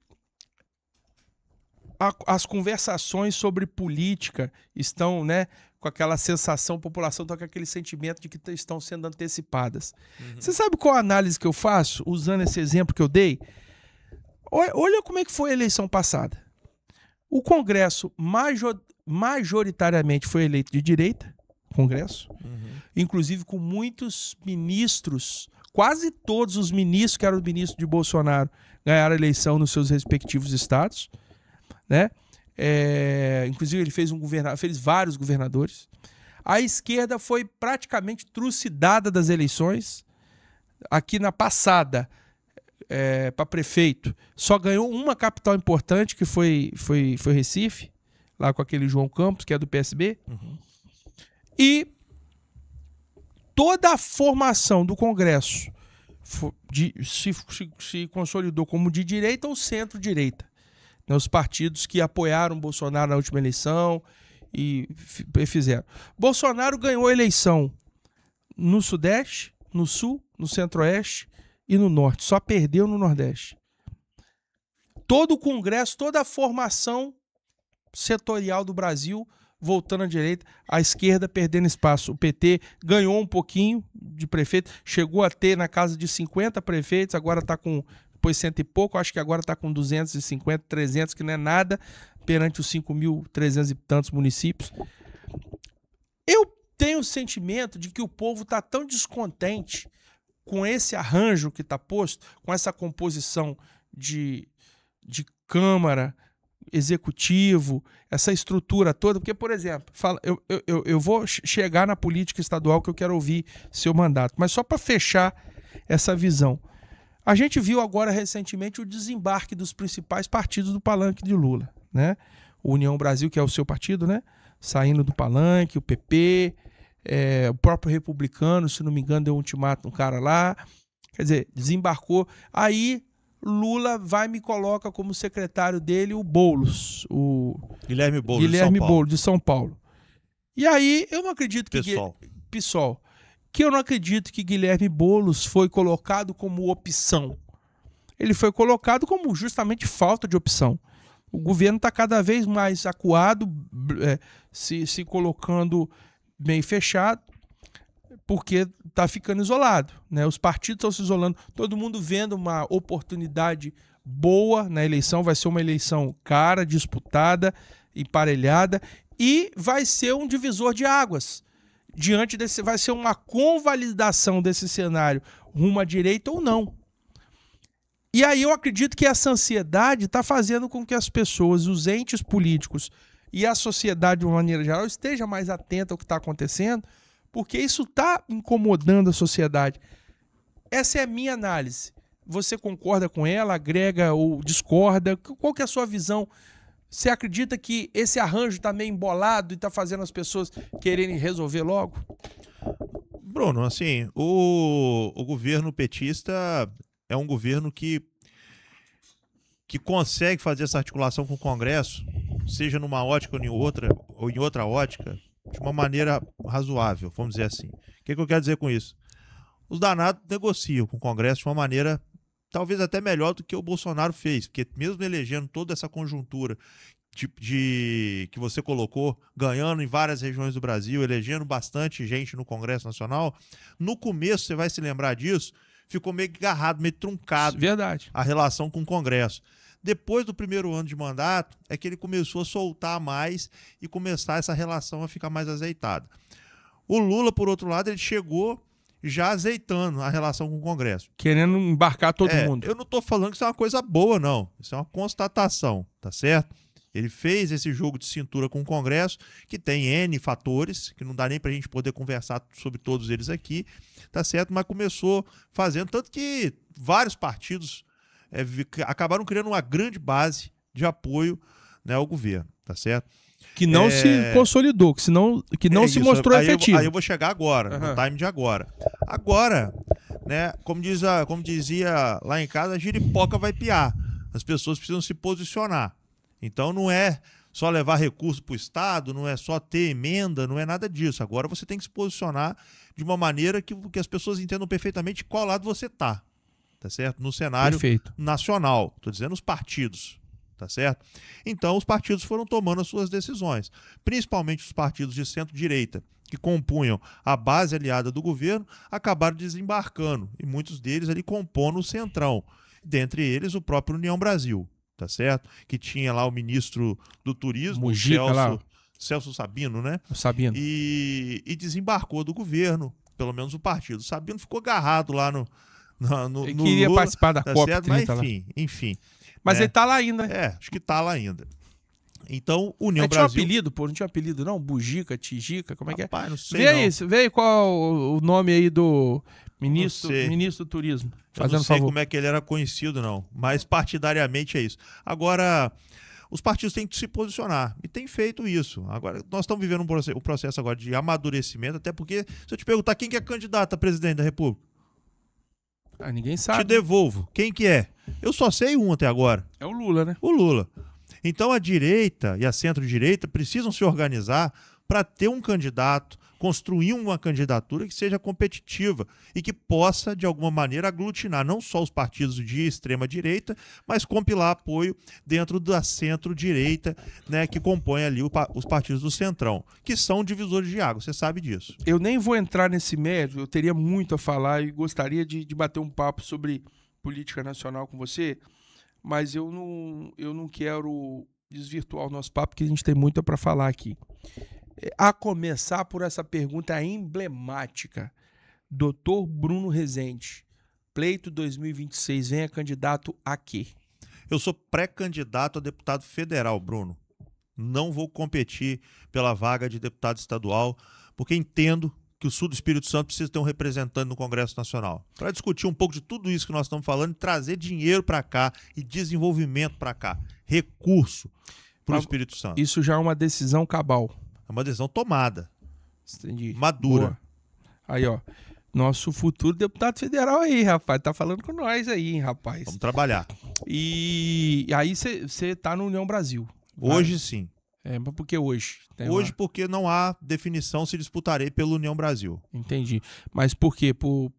as conversações sobre política estão, né, com aquela sensação, a população está com aquele sentimento de que estão sendo antecipadas. Uhum. Você sabe qual a análise que eu faço, usando esse exemplo que eu dei? Olha como é que foi a eleição passada. O Congresso majoritariamente foi eleito de direita, Congresso, inclusive com muitos ministros, quase todos os ministros que eram ministros de Bolsonaro ganharam a eleição nos seus respectivos estados, né? Inclusive ele fez vários governadores. A esquerda foi praticamente trucidada das eleições. Aqui na passada, para prefeito, só ganhou uma capital importante, que foi Recife, lá com aquele João Campos, que é do PSB. E toda a formação do Congresso se consolidou como de direita ou centro-direita. Os partidos que apoiaram Bolsonaro na última eleição e fizeram. Bolsonaro ganhou a eleição no Sudeste, no Sul, no Centro-Oeste e no Norte. Só perdeu no Nordeste. Todo o Congresso, toda a formação setorial do Brasil voltando à direita, a esquerda perdendo espaço. O PT ganhou um pouquinho de prefeito, chegou a ter na casa de 50 prefeitos, agora está com, depois cento e pouco, acho que agora está com 250, 300, que não é nada, perante os 5.300 e tantos municípios. Eu tenho o sentimento de que o povo está tão descontente com esse arranjo que está posto, com essa composição de Câmara, Executivo, essa estrutura toda, porque, por exemplo, eu vou chegar na política estadual que eu quero ouvir seu mandato, mas só para fechar essa visão. A gente viu agora recentemente o desembarque dos principais partidos do palanque de Lula, né? O União Brasil, que é o seu partido, né? Saindo do palanque, o PP, o próprio Republicano, se não me engano, deu um ultimato no cara lá. Quer dizer, desembarcou. Aí Lula vai e me coloca como secretário dele o Boulos, o Guilherme Boulos, Guilherme Boulos, de São Paulo. E aí eu não acredito que PSOL. Que eu não acredito que Guilherme Boulos foi colocado como opção. Ele foi colocado como justamente falta de opção. O governo está cada vez mais acuado, se colocando meio fechado, porque está ficando isolado, né? Os partidos estão se isolando, todo mundo vendo uma oportunidade boa na eleição. Vai ser uma eleição cara, disputada, emparelhada, e vai ser um divisor de águas. Diante desse, vai ser uma convalidação desse cenário rumo à direita ou não. E aí eu acredito que essa ansiedade está fazendo com que as pessoas, os entes políticos e a sociedade de uma maneira geral esteja mais atenta ao que está acontecendo, porque isso está incomodando a sociedade. Essa é a minha análise. Você concorda com ela, agrega ou discorda? Qual que é a sua visão? Você acredita que esse arranjo está meio embolado e está fazendo as pessoas quererem resolver logo? Bruno, assim, o governo petista é um governo que consegue fazer essa articulação com o Congresso, seja numa ótica ou em outra ótica, de uma maneira razoável, vamos dizer assim. O que eu quero dizer com isso? Os danados negociam com o Congresso de uma maneira talvez até melhor do que o Bolsonaro fez, porque mesmo elegendo toda essa conjuntura que você colocou, ganhando em várias regiões do Brasil, elegendo bastante gente no Congresso Nacional, no começo, você vai se lembrar disso, ficou meio agarrado, meio truncado. Verdade. A relação com o Congresso. Depois do primeiro ano de mandato, é que ele começou a soltar mais e começar essa relação a ficar mais azeitada. O Lula, por outro lado, ele chegou já azeitando a relação com o Congresso. Querendo embarcar todo mundo. Eu não estou falando que isso é uma coisa boa, não. Isso é uma constatação, tá certo? Ele fez esse jogo de cintura com o Congresso, que tem N fatores, que não dá nem para a gente poder conversar sobre todos eles aqui, tá certo? Mas começou fazendo, tanto que vários partidos acabaram criando uma grande base de apoio, né, ao governo, tá certo? Que não se consolidou, que não se mostrou efetivo. Aí eu vou chegar agora, no time de agora. Agora, né, como dizia lá em casa, a giripoca vai piar. As pessoas precisam se posicionar. Então não é só levar recurso para o Estado, não é só ter emenda, não é nada disso. Agora você tem que se posicionar de uma maneira que as pessoas entendam perfeitamente qual lado você está, tá certo? No cenário nacional, estou dizendo os partidos, tá certo? Então os partidos foram tomando as suas decisões, principalmente os partidos de centro-direita, que compunham a base aliada do governo, acabaram desembarcando, e muitos deles ali compondo o centrão, dentre eles o próprio União Brasil, tá certo? Que tinha lá o ministro do Turismo, Celso Sabino, né? Sabino. E desembarcou do governo, pelo menos o partido. O Sabino ficou agarrado lá no ele queria Lula, participar da tá COP30 certo? Mas, lá. enfim. Mas ele tá lá ainda, né? Acho que tá lá ainda. Então, União Brasil... Brasil... Tinha um apelido, pô? Não tinha apelido, não? Bugica, Tijica, como é que é? Rapaz, não sei Vê qual o nome aí do ministro do Turismo. Eu não sei como é que ele era conhecido, não. Mas partidariamente é isso. Agora, os partidos têm que se posicionar. E têm feito isso. Agora, nós estamos vivendo um processo agora de amadurecimento, até porque, se eu te perguntar quem que é candidato a presidente da República, ninguém sabe. Te devolvo. Quem que é? Eu só sei um até agora. É o Lula, né? O Lula. Então a direita e a centro-direita precisam se organizar para ter um candidato, construir uma candidatura que seja competitiva e que possa, de alguma maneira, aglutinar não só os partidos de extrema-direita, mas compilar apoio dentro da centro-direita, né, que compõe ali os partidos do Centrão, que são divisores de água, você sabe disso. Eu nem vou entrar nesse mérito, eu teria muito a falar e gostaria de bater um papo sobre política nacional com você, mas eu não quero desvirtuar o nosso papo, porque a gente tem muito para falar aqui. A começar por essa pergunta emblemática. Dr. Bruno Rezende, pleito 2026, venha candidato a quê? Eu sou pré-candidato a deputado federal, Bruno. Não vou competir pela vaga de deputado estadual, porque entendo que o sul do Espírito Santo precisa ter um representante no Congresso Nacional. Para discutir um pouco de tudo isso que nós estamos falando, trazer dinheiro para cá e desenvolvimento para cá, recurso para o Espírito Santo. Isso já é uma decisão cabal. É uma decisão tomada. Entendi. Madura. Boa. Aí, ó. Nosso futuro deputado federal aí, rapaz. Tá falando com nós aí, hein, rapaz. Vamos trabalhar. E aí você tá no União Brasil. Hoje sim. Mas por que hoje? Hoje porque não há definição se disputarei pelo União Brasil. Entendi. Mas por quê? Por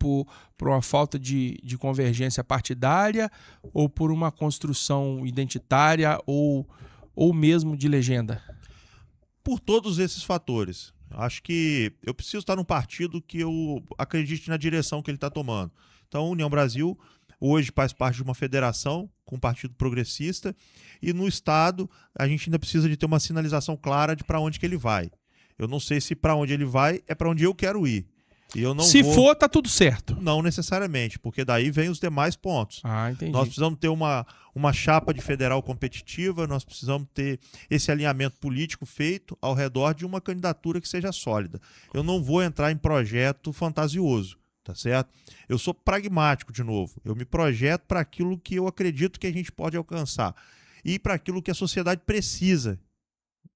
uma falta de convergência partidária ou por uma construção identitária ou mesmo de legenda? Por todos esses fatores. Acho que eu preciso estar num partido que eu acredite na direção que ele está tomando. Então, a União Brasil hoje faz parte de uma federação com um partido progressista e no Estado a gente ainda precisa de ter uma sinalização clara de para onde que ele vai. Eu não sei se para onde ele vai é para onde eu quero ir. E eu não se for, tá tudo certo. Não necessariamente, porque daí vem os demais pontos. Entendi. Nós precisamos ter uma chapa de federal competitiva, nós precisamos ter esse alinhamento político feito ao redor de uma candidatura que seja sólida. Eu não vou entrar em projeto fantasioso, tá certo? Eu sou pragmático, de novo. Eu me projeto para aquilo que eu acredito que a gente pode alcançar e para aquilo que a sociedade precisa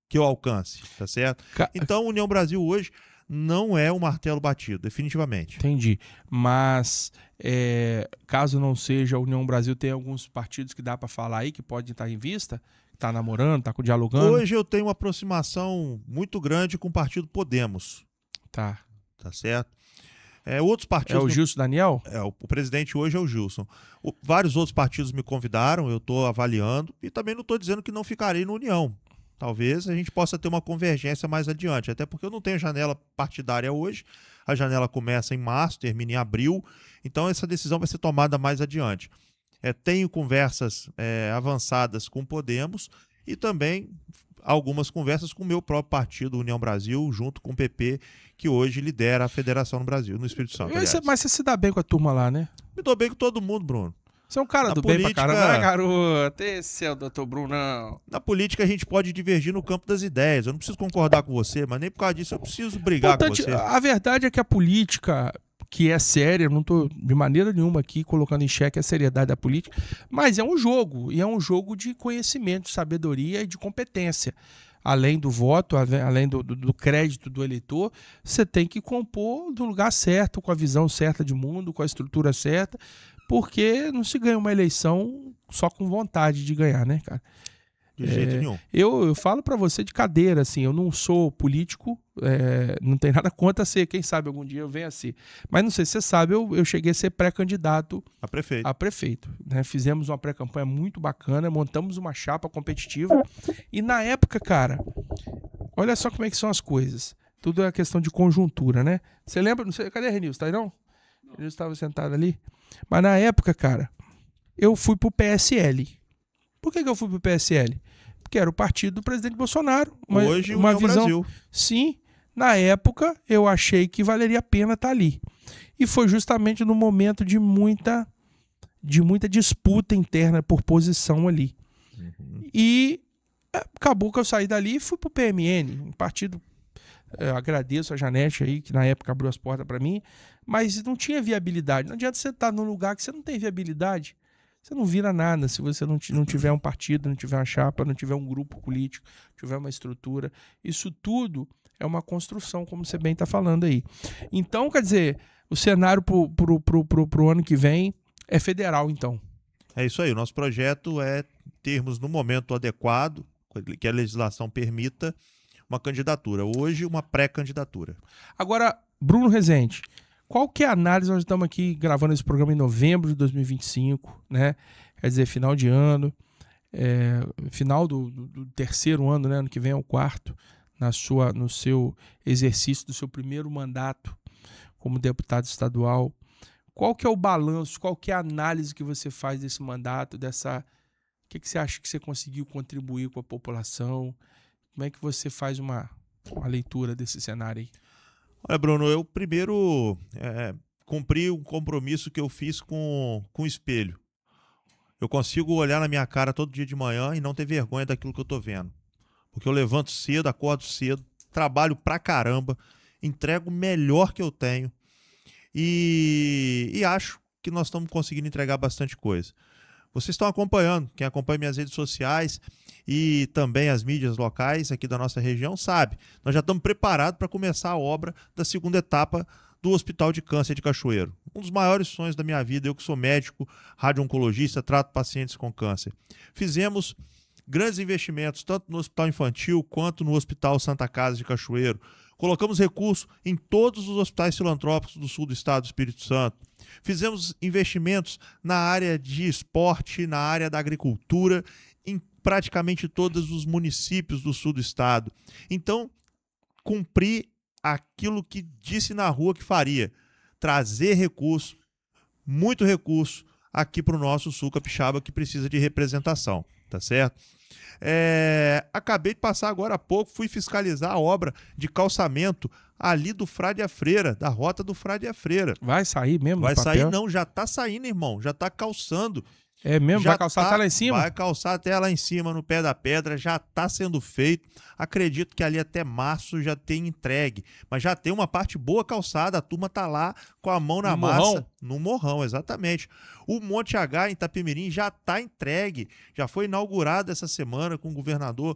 que eu alcance, tá certo? Então, a União Brasil hoje não é um martelo batido, definitivamente. Entendi. Mas, caso não seja a União Brasil, tem alguns partidos que dá para falar aí, que podem estar em vista? Tá namorando, tá dialogando? Hoje eu tenho uma aproximação muito grande com o partido Podemos. Tá certo? Outros partidos... É o Gilson Daniel? O presidente hoje é o Gilson. Vários outros partidos me convidaram, eu estou avaliando, e também não estou dizendo que não ficarei na União. Talvez a gente possa ter uma convergência mais adiante, até porque eu não tenho janela partidária hoje, a janela começa em março, termina em abril, então essa decisão vai ser tomada mais adiante. Tenho conversas avançadas com o Podemos e também algumas conversas com o meu próprio partido, União Brasil, junto com o PP, que hoje lidera a federação no Brasil, no Espírito Santo. Mas você se dá bem com a turma lá, né? Me dou bem com todo mundo, Bruno. Você é um cara do bem pra caramba, né, garoto? Esse é o doutor Brunão. Na política a gente pode divergir no campo das ideias. Eu não preciso concordar com você, mas nem por causa disso eu preciso brigar com você. A verdade é que a política, que é séria, não estou de maneira nenhuma aqui colocando em xeque a seriedade da política, mas é um jogo, e é um jogo de conhecimento, de sabedoria e de competência. Além do voto, além do crédito do eleitor, você tem que compor no lugar certo, com a visão certa de mundo, com a estrutura certa, porque não se ganha uma eleição só com vontade de ganhar, né, cara? De jeito nenhum. Eu falo pra você de cadeira, assim, eu não sou político, não tem nada contra ser, quem sabe algum dia eu venha a ser. Mas não sei se você sabe, eu cheguei a ser pré-candidato a prefeito. Né? Fizemos uma pré-campanha muito bacana, montamos uma chapa competitiva e na época, cara, olha só como é que são as coisas. Tudo é questão de conjuntura, né? Você lembra? Não sei, cadê a Renilson? Tá aí não? Renilson estava sentado ali. Mas na época, cara, eu fui pro PSL. Por que eu fui pro PSL? Porque era o partido do presidente Bolsonaro. Hoje uma União visão. Brasil. Sim, na época eu achei que valeria a pena estar ali. E foi justamente no momento de muita disputa interna por posição ali. E acabou que eu saí dali e fui pro PMN, um partido. Eu agradeço a Janete aí, que na época abriu as portas para mim, mas não tinha viabilidade. Não adianta você estar num lugar que você não tem viabilidade. Você não vira nada se você não tiver um partido, não tiver uma chapa, não tiver um grupo político, não tiver uma estrutura. Isso tudo é uma construção, como você bem está falando aí. Então, quer dizer, o cenário pro ano que vem é federal, então. É isso aí. O nosso projeto é termos, no momento adequado, que a legislação permita, uma candidatura. Hoje, uma pré-candidatura. Agora, Bruno Rezende, qual que é a análise? Nós estamos aqui gravando esse programa em novembro de 2025, né? Quer dizer, final de ano, final do terceiro ano, né? Ano que vem é o quarto, no seu exercício do seu primeiro mandato como deputado estadual. Qual que é o balanço, qual que é a análise que você faz desse mandato, o que você acha que você conseguiu contribuir com a população? Como é que você faz uma leitura desse cenário aí? Olha, Bruno, eu primeiro cumpri um compromisso que eu fiz com o espelho. Eu consigo olhar na minha cara todo dia de manhã e não ter vergonha daquilo que eu tô vendo. Porque eu levanto cedo, acordo cedo, trabalho pra caramba, entrego o melhor que eu tenho e acho que nós estamos conseguindo entregar bastante coisa. Vocês estão acompanhando, quem acompanha minhas redes sociais e também as mídias locais aqui da nossa região sabe, nós já estamos preparados para começar a obra da segunda etapa do Hospital de Câncer de Cachoeiro. Um dos maiores sonhos da minha vida, eu que sou médico, radio-oncologista, trato pacientes com câncer. Fizemos grandes investimentos, tanto no Hospital Infantil quanto no Hospital Santa Casa de Cachoeiro. Colocamos recursos em todos os hospitais filantrópicos do sul do estado do Espírito Santo. Fizemos investimentos na área de esporte, na área da agricultura, em praticamente todos os municípios do sul do estado. Então, cumpri aquilo que disse na rua que faria. Trazer recurso, muito recurso, aqui para o nosso sul capixaba que precisa de representação. Tá certo? Acabei de passar agora há pouco, fui fiscalizar a obra de calçamento ali do Frade a Freira, da rota do Frade a Freira. Vai sair mesmo? Vai sair não, já tá saindo, irmão, já tá calçando. É mesmo? Vai calçar até lá em cima? Vai calçar até lá em cima, no pé da pedra, já tá sendo feito. Acredito que ali até março já tem entregue. Mas já tem uma parte boa calçada, a turma tá lá com a mão na massa. Morrão? No Morrão, exatamente. O Monte H em Itapemirim já tá entregue. Já foi inaugurado essa semana com o governador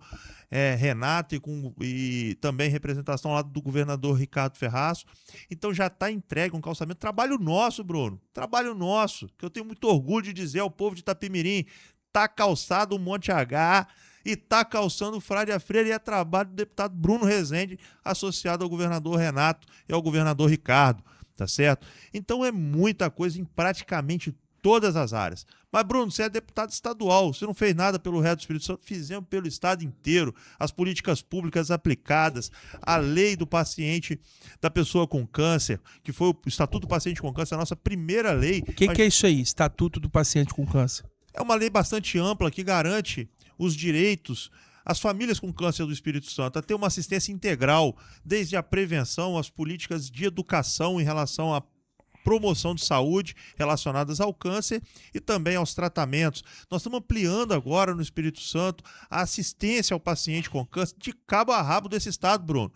Renato e também representação lá do governador Ricardo Ferraço. Então já tá entregue um calçamento. Trabalho nosso, Bruno. Trabalho nosso. Que eu tenho muito orgulho de dizer ao povo de Itapemirim. Tá calçado o Monte H e tá calçando o Frade a Freira e é trabalho do deputado Bruno Rezende, associado ao governador Renato e ao governador Ricardo, tá certo? Então é muita coisa em praticamente todas as áreas. Mas, Bruno, você é deputado estadual, você não fez nada pelo resto do Espírito Santo, fizemos pelo estado inteiro, as políticas públicas aplicadas, a lei do paciente, da pessoa com câncer, que foi o Estatuto do Paciente com Câncer, a nossa primeira lei. O que é isso aí, Estatuto do Paciente com Câncer? É uma lei bastante ampla que garante os direitos às famílias com câncer do Espírito Santo a ter uma assistência integral, desde a prevenção, as políticas de educação em relação à promoção de saúde relacionadas ao câncer e também aos tratamentos. Nós estamos ampliando agora no Espírito Santo a assistência ao paciente com câncer de cabo a rabo desse estado, Bruno.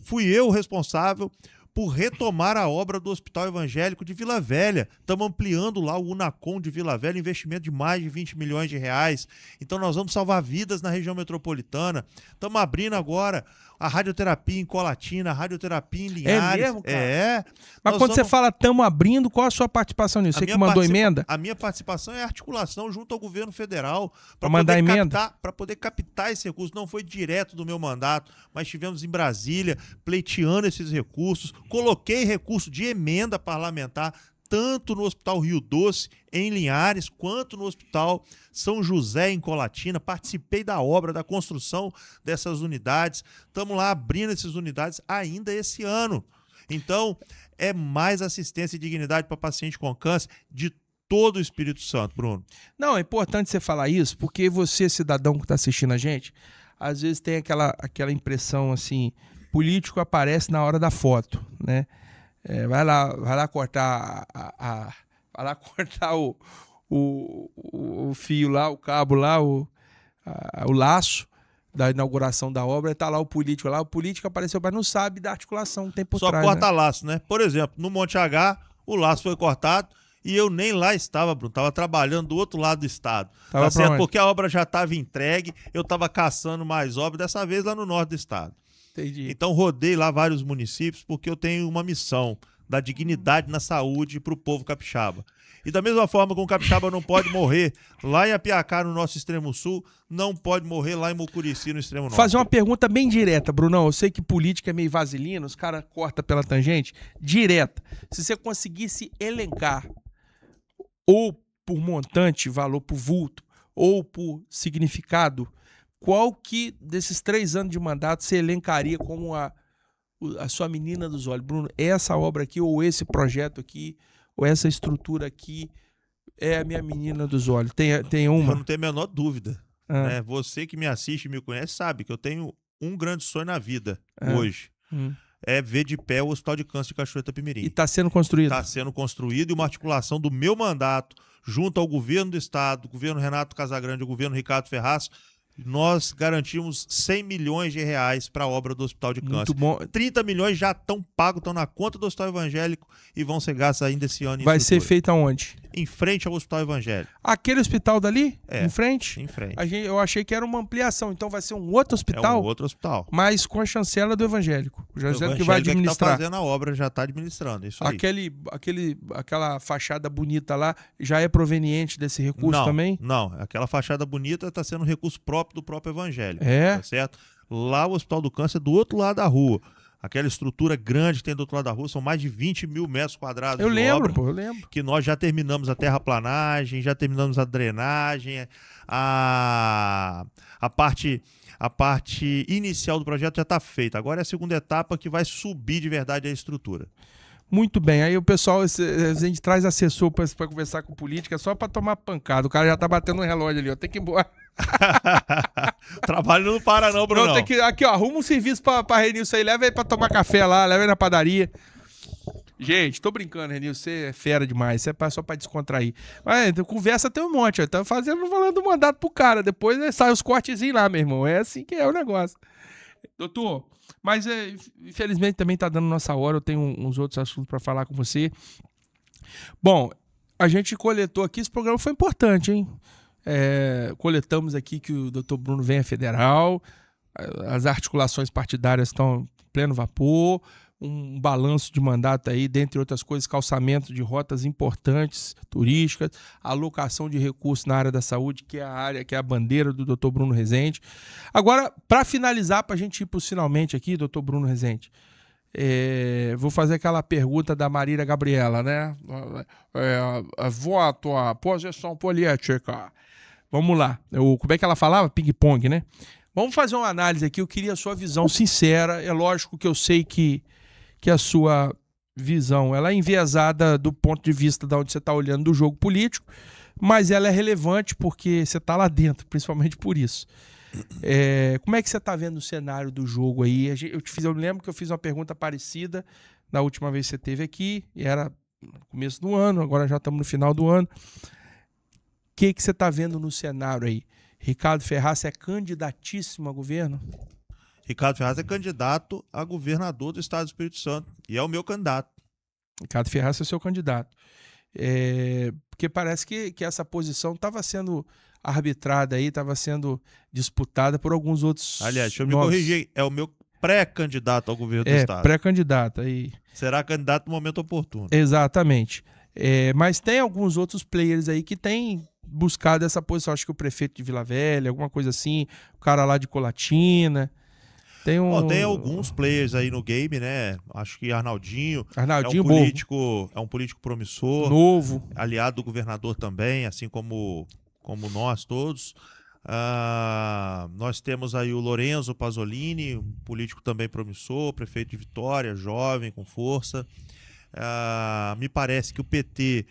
Fui eu o responsável por retomar a obra do Hospital Evangélico de Vila Velha. Estamos ampliando lá o Unacom de Vila Velha, investimento de mais de 20 milhões de reais. Então nós vamos salvar vidas na região metropolitana. Estamos abrindo agora a radioterapia em Colatina, a radioterapia em Linhares. É mesmo, cara? É. Mas quando você fala estamos abrindo, qual a sua participação nisso? Você que mandou emenda? A minha participação é a articulação junto ao governo federal para mandar emenda? Para poder captar esse recurso. Não foi direto do meu mandato, mas estivemos em Brasília pleiteando esses recursos. Coloquei recurso de emenda parlamentar tanto no Hospital Rio Doce, em Linhares, quanto no Hospital São José, em Colatina. Participei da obra, da construção dessas unidades. Estamos lá abrindo essas unidades ainda esse ano. Então, é mais assistência e dignidade para paciente com câncer de todo o Espírito Santo, Bruno. Não, é importante você falar isso, porque você, cidadão que está assistindo a gente, às vezes tem aquela impressão assim, político aparece na hora da foto, né? Vai lá cortar vai lá cortar o fio lá, o cabo lá, o laço da inauguração da obra, tá lá o político apareceu, mas não sabe da articulação que tem por trás. Só corta laço, né? Por exemplo, no Monte H, o laço foi cortado e eu nem lá estava, Bruno, estava trabalhando do outro lado do estado. Tá certo? Porque a obra já estava entregue, eu estava caçando mais obra, dessa vez lá no norte do estado. Entendi. Então rodei lá vários municípios porque eu tenho uma missão, da dignidade na saúde para o povo capixaba. E da mesma forma que um capixaba não pode morrer lá em Apiacá, no nosso extremo sul, não pode morrer lá em Mucurici, no extremo norte. Fazer uma pergunta bem direta, Brunão. Eu sei que política é meio vaselina, os caras cortam pela tangente. Direta. Se você conseguisse elencar, ou por montante, valor por vulto, ou por significado, qual que desses 3 anos de mandato você elencaria como a sua menina dos olhos? Bruno, essa obra aqui, ou esse projeto aqui, ou essa estrutura aqui é a minha menina dos olhos. Tem uma? Eu não tenho a menor dúvida. Né? Você que me assiste e me conhece sabe que eu tenho um grande sonho na vida hoje. É ver de pé o Hospital de Câncer de Cachoeira de Itapemirim. E está sendo construído? Está sendo construído, e uma articulação do meu mandato junto ao governo do estado, o governo Renato Casagrande, o governo Ricardo Ferraz. Nós garantimos 100 milhões de reais para a obra do Hospital de Câncer. Muito bom. 30 milhões já estão pagos, estão na conta do Hospital Evangélico e vão ser gastos ainda esse ano. Vai ser feito aonde? Em frente ao Hospital Evangélico. Aquele hospital dali? É, em frente? Em frente. Eu achei que era uma ampliação, então vai ser um outro hospital? É um outro hospital. Mas com a chancela do Evangélico. O Evangélico que vai administrar. É que tá fazendo a obra, já está administrando, isso aí. Aquela fachada bonita lá já é proveniente desse recurso também? Não, aquela fachada bonita está sendo um recurso próprio do próprio Evangélico. É? Tá certo? Lá o Hospital do Câncer é do outro lado da rua. Aquela estrutura grande que tem do outro lado da rua, são mais de 20 mil metros quadrados de obra. Eu lembro. Que nós já terminamos a terraplanagem, já terminamos a drenagem, a parte inicial do projeto já está feita. Agora é a segunda etapa que vai subir de verdade a estrutura. Muito bem, aí o pessoal, a gente traz assessor para conversar com política só para tomar pancada. O cara já tá batendo no relógio ali, ó, tem que ir embora. O trabalho não para não, Bruno. Tem que, aqui, ó, arruma um serviço pra Renilson aí, leva ele pra tomar café lá, leva ele na padaria. Gente, tô brincando, Renilson, você é fera demais, isso é só pra descontrair. Mas conversa tem um monte, ó, tá falando do mandato pro cara, depois sai os cortezinhos lá, meu irmão, é assim que é o negócio. Doutor, mas infelizmente também tá dando nossa hora, eu tenho uns outros assuntos pra falar com você. Bom, a gente coletou aqui, esse programa foi importante, hein? Coletamos aqui que o doutor Bruno vem a federal, as articulações partidárias estão em pleno vapor, um balanço de mandato aí, dentre outras coisas, calçamento de rotas importantes, turísticas, alocação de recursos na área da saúde, que é a área, que é a bandeira do doutor Bruno Rezende. Agora, para finalizar, para a gente ir para os finalmente aqui, doutor Bruno Rezende, vou fazer aquela pergunta da Marília Gabriela, né? Voto a posição política. Vamos lá. Como é que ela falava? Ping-pong, né? Vamos fazer uma análise aqui. Eu queria a sua visão sincera. É lógico que eu sei que a sua visão ela é enviesada do ponto de vista de onde você está olhando do jogo político, mas ela é relevante porque você está lá dentro, principalmente por isso. Como é que você está vendo o cenário do jogo aí? Eu lembro que eu fiz uma pergunta parecida na última vez que você esteve aqui, e era no começo do ano, agora já estamos no final do ano. O que você está vendo no cenário aí? Ricardo Ferraz é candidatíssimo a governo? Ricardo Ferraz é candidato a governador do estado do Espírito Santo e é o meu candidato. Ricardo Ferraz é seu candidato. Porque parece que essa posição estava sendo arbitrada aí, estava sendo disputada por alguns outros. Aliás, deixa eu me corrigir, é o meu pré-candidato ao governo do estado. Pré-candidato. Aí. Será candidato no momento oportuno. Exatamente. Mas tem alguns outros players aí que têm buscado essa posição. Acho que o prefeito de Vila Velha, alguma coisa assim, o cara lá de Colatina. Tem alguns players aí no game, né? Acho que Arnaldinho é um político promissor, novo, aliado do governador também, assim como nós todos. Nós temos aí o Lorenzo Pasolini, um político também promissor, prefeito de Vitória, jovem, com força. Me parece que o PT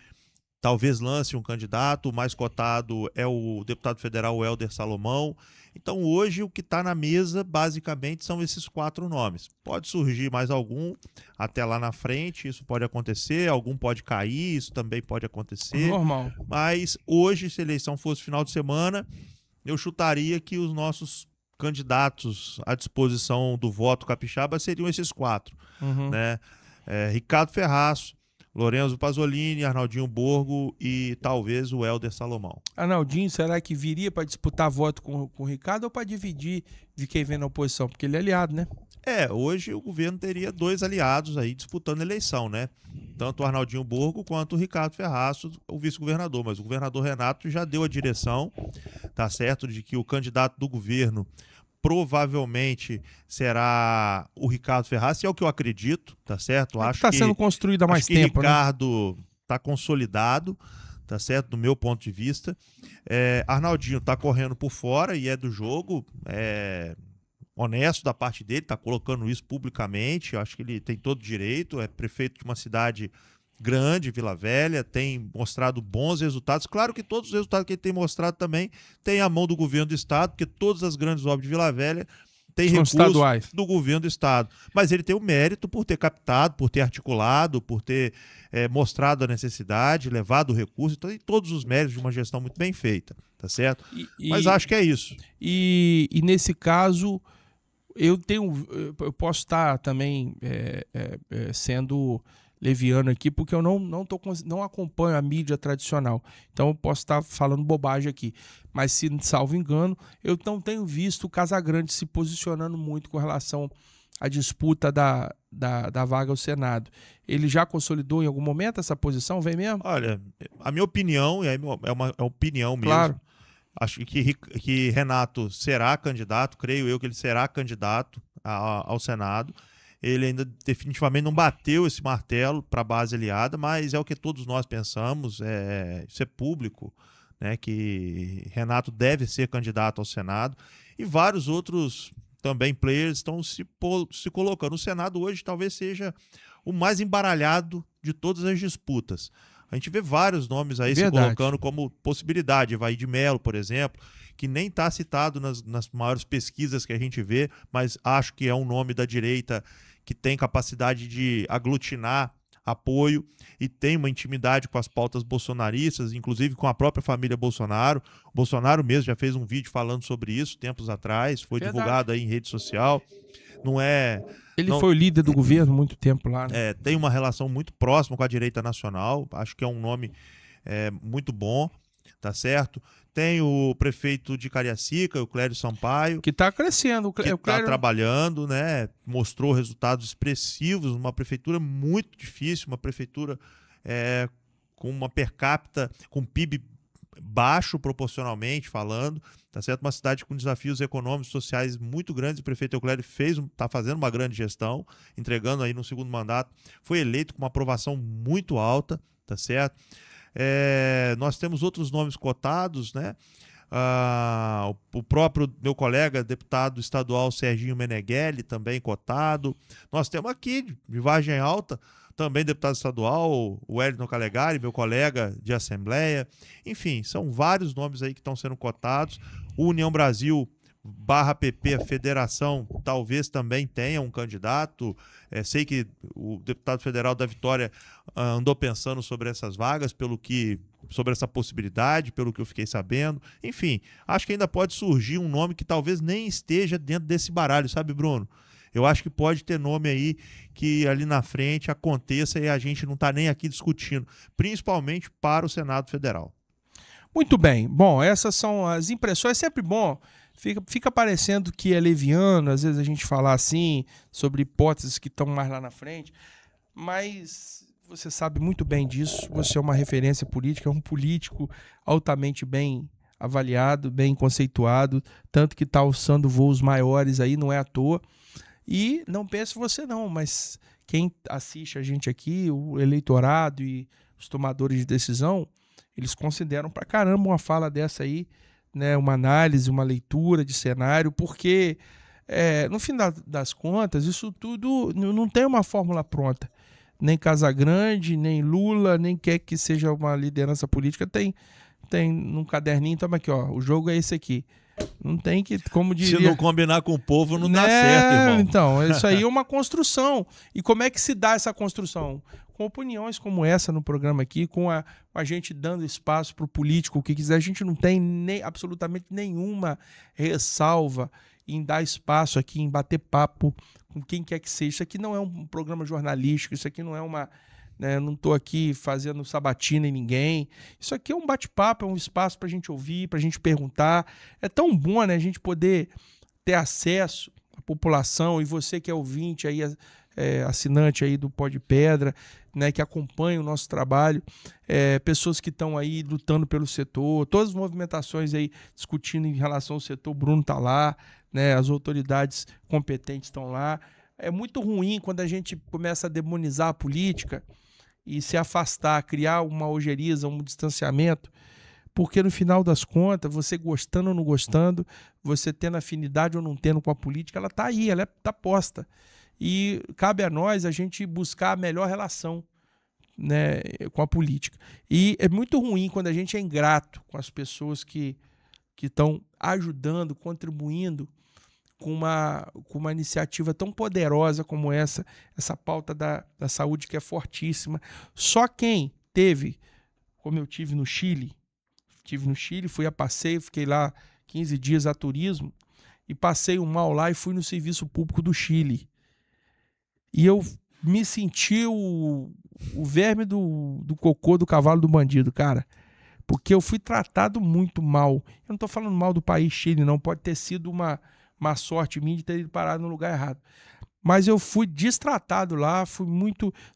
talvez lance um candidato, o mais cotado é o deputado federal Helder Salomão. Então hoje o que está na mesa basicamente são esses 4 nomes. Pode surgir mais algum até lá na frente, isso pode acontecer, algum pode cair, isso também pode acontecer. Normal. Mas hoje, se a eleição fosse final de semana, eu chutaria que os nossos candidatos à disposição do voto capixaba seriam esses 4. Uhum. Né? Ricardo Ferraz, Lorenzo Pasolini, Arnaldinho Borgo e talvez o Helder Salomão. Arnaldinho, será que viria para disputar voto com o Ricardo ou para dividir de quem vem na oposição? Porque ele é aliado, né? Hoje o governo teria 2 aliados aí disputando a eleição, né? Tanto o Arnaldinho Borgo quanto o Ricardo Ferraço, o vice-governador. Mas o governador Renato já deu a direção, tá certo, de que o candidato do governo provavelmente será o Ricardo Ferraz, é o que eu acredito, tá certo? Acho que está sendo construído há mais tempo, o Ricardo está consolidado, tá certo? Do meu ponto de vista. Arnaldinho está correndo por fora e é do jogo, honesto da parte dele, está colocando isso publicamente, eu acho que ele tem todo direito, é prefeito de uma cidade grande, Vila Velha, tem mostrado bons resultados. Claro que todos os resultados que ele tem mostrado também tem a mão do governo do estado, porque todas as grandes obras de Vila Velha têm recursos do governo do estado. Mas ele tem o mérito por ter captado, por ter articulado, por ter mostrado a necessidade, levado o recurso. Então tem todos os méritos de uma gestão muito bem feita, tá certo? Mas acho que é isso. E nesse caso, eu posso estar também sendo leviano aqui, porque eu não acompanho a mídia tradicional. Então eu posso estar falando bobagem aqui. Mas, se salvo engano, eu não tenho visto o Casagrande se posicionando muito com relação à disputa da vaga ao Senado. Ele já consolidou em algum momento essa posição? Vem mesmo? Olha, a minha opinião, e é uma opinião mesmo, claro. Acho que Renato será candidato, creio eu que ele será candidato ao Senado. Ele ainda definitivamente não bateu esse martelo para a base aliada, mas é o que todos nós pensamos, isso é público, né, que Renato deve ser candidato ao Senado, e vários outros também players estão se colocando. O Senado hoje talvez seja o mais embaralhado de todas as disputas. A gente vê vários nomes aí se colocando como possibilidade. Evaí de Mello, por exemplo, que nem está citado nas maiores pesquisas que a gente vê, mas acho que é um nome da direita que tem capacidade de aglutinar apoio e tem uma intimidade com as pautas bolsonaristas, inclusive com a própria família Bolsonaro. O Bolsonaro mesmo já fez um vídeo falando sobre isso tempos atrás, foi divulgado aí em rede social. Ele foi o líder do governo há muito tempo lá, né? Tem uma relação muito próxima com a direita nacional, acho que é um nome muito bom, tá certo? Tem o prefeito de Cariacica, o Clério Sampaio, que está crescendo, que está trabalhando, né? Mostrou resultados expressivos, uma prefeitura muito difícil, uma prefeitura com uma per capita, com PIB baixo proporcionalmente falando, tá certo? Uma cidade com desafios econômicos, sociais muito grandes. O prefeito Euclério está fazendo uma grande gestão, entregando aí no segundo mandato, foi eleito com uma aprovação muito alta, tá certo? Nós temos outros nomes cotados, né? O próprio meu colega, deputado estadual Serginho Meneghelli, também cotado. Nós temos aqui, de Vargem Alta, também deputado estadual, o Wellington Calegari, meu colega de Assembleia. Enfim, são vários nomes aí que estão sendo cotados. O União Brasil /PP, a federação, talvez também tenha um candidato. Sei que o deputado federal da Vitória andou pensando sobre essas vagas, sobre essa possibilidade, pelo que eu fiquei sabendo. Enfim, acho que ainda pode surgir um nome que talvez nem esteja dentro desse baralho, sabe, Bruno? Eu acho que pode ter nome aí que ali na frente aconteça e a gente não está nem aqui discutindo, principalmente para o Senado Federal. Muito bem. Bom, essas são as impressões. É sempre bom. Fica parecendo que é leviano, às vezes a gente falar assim, sobre hipóteses que estão mais lá na frente, mas você sabe muito bem disso, você é uma referência política, é um político altamente bem avaliado, bem conceituado, tanto que está alçando voos maiores aí, não é à toa. E não pense você não, mas quem assiste a gente aqui, o eleitorado e os tomadores de decisão, eles consideram pra caramba uma fala dessa aí, né, uma análise, uma leitura de cenário, porque no fim das contas, isso tudo não tem uma fórmula pronta. Nem Casagrande, nem Lula, nem quer que seja uma liderança política, tem num caderninho, toma aqui, ó, o jogo é esse aqui. Não tem que, como diria... Se não combinar com o povo, não dá certo, irmão. Então, isso aí é uma construção. E como é que se dá essa construção? Com opiniões como essa no programa aqui, com a gente dando espaço para o político, o que quiser. A gente não tem absolutamente nenhuma ressalva em dar espaço aqui, em bater papo com quem quer que seja. Isso aqui não é um programa jornalístico, isso aqui não é né? Não estou aqui fazendo sabatina em ninguém. Isso aqui é um bate-papo, é um espaço para a gente ouvir, para a gente perguntar. É tão bom, né, a gente poder ter acesso à população, e você que é ouvinte aí, assinante aí do Pó de Pedra, né, que acompanha o nosso trabalho, pessoas que estão aí lutando pelo setor, todas as movimentações aí discutindo em relação ao setor, o Bruno está lá, né, as autoridades competentes estão lá. É muito ruim quando a gente começa a demonizar a política e se afastar, criar uma ojeriza, um distanciamento, porque no final das contas, você gostando ou não gostando, você tendo afinidade ou não tendo com a política, ela está aí, ela está posta. E cabe a nós a gente buscar a melhor relação, né, com a política. E é muito ruim quando a gente é ingrato com as pessoas que estão ajudando, contribuindo com uma iniciativa tão poderosa como essa pauta da saúde que é fortíssima. Só quem teve, como eu tive no Chile, fui a passeio, fiquei lá 15 dias a turismo, e passei um mal lá e fui no serviço público do Chile. E eu me senti o verme do cocô do cavalo do bandido, cara. Porque eu fui tratado muito mal. Eu não estou falando mal do país Chile, não. Pode ter sido uma sorte minha de ter ido parar no lugar errado. Mas eu fui destratado lá,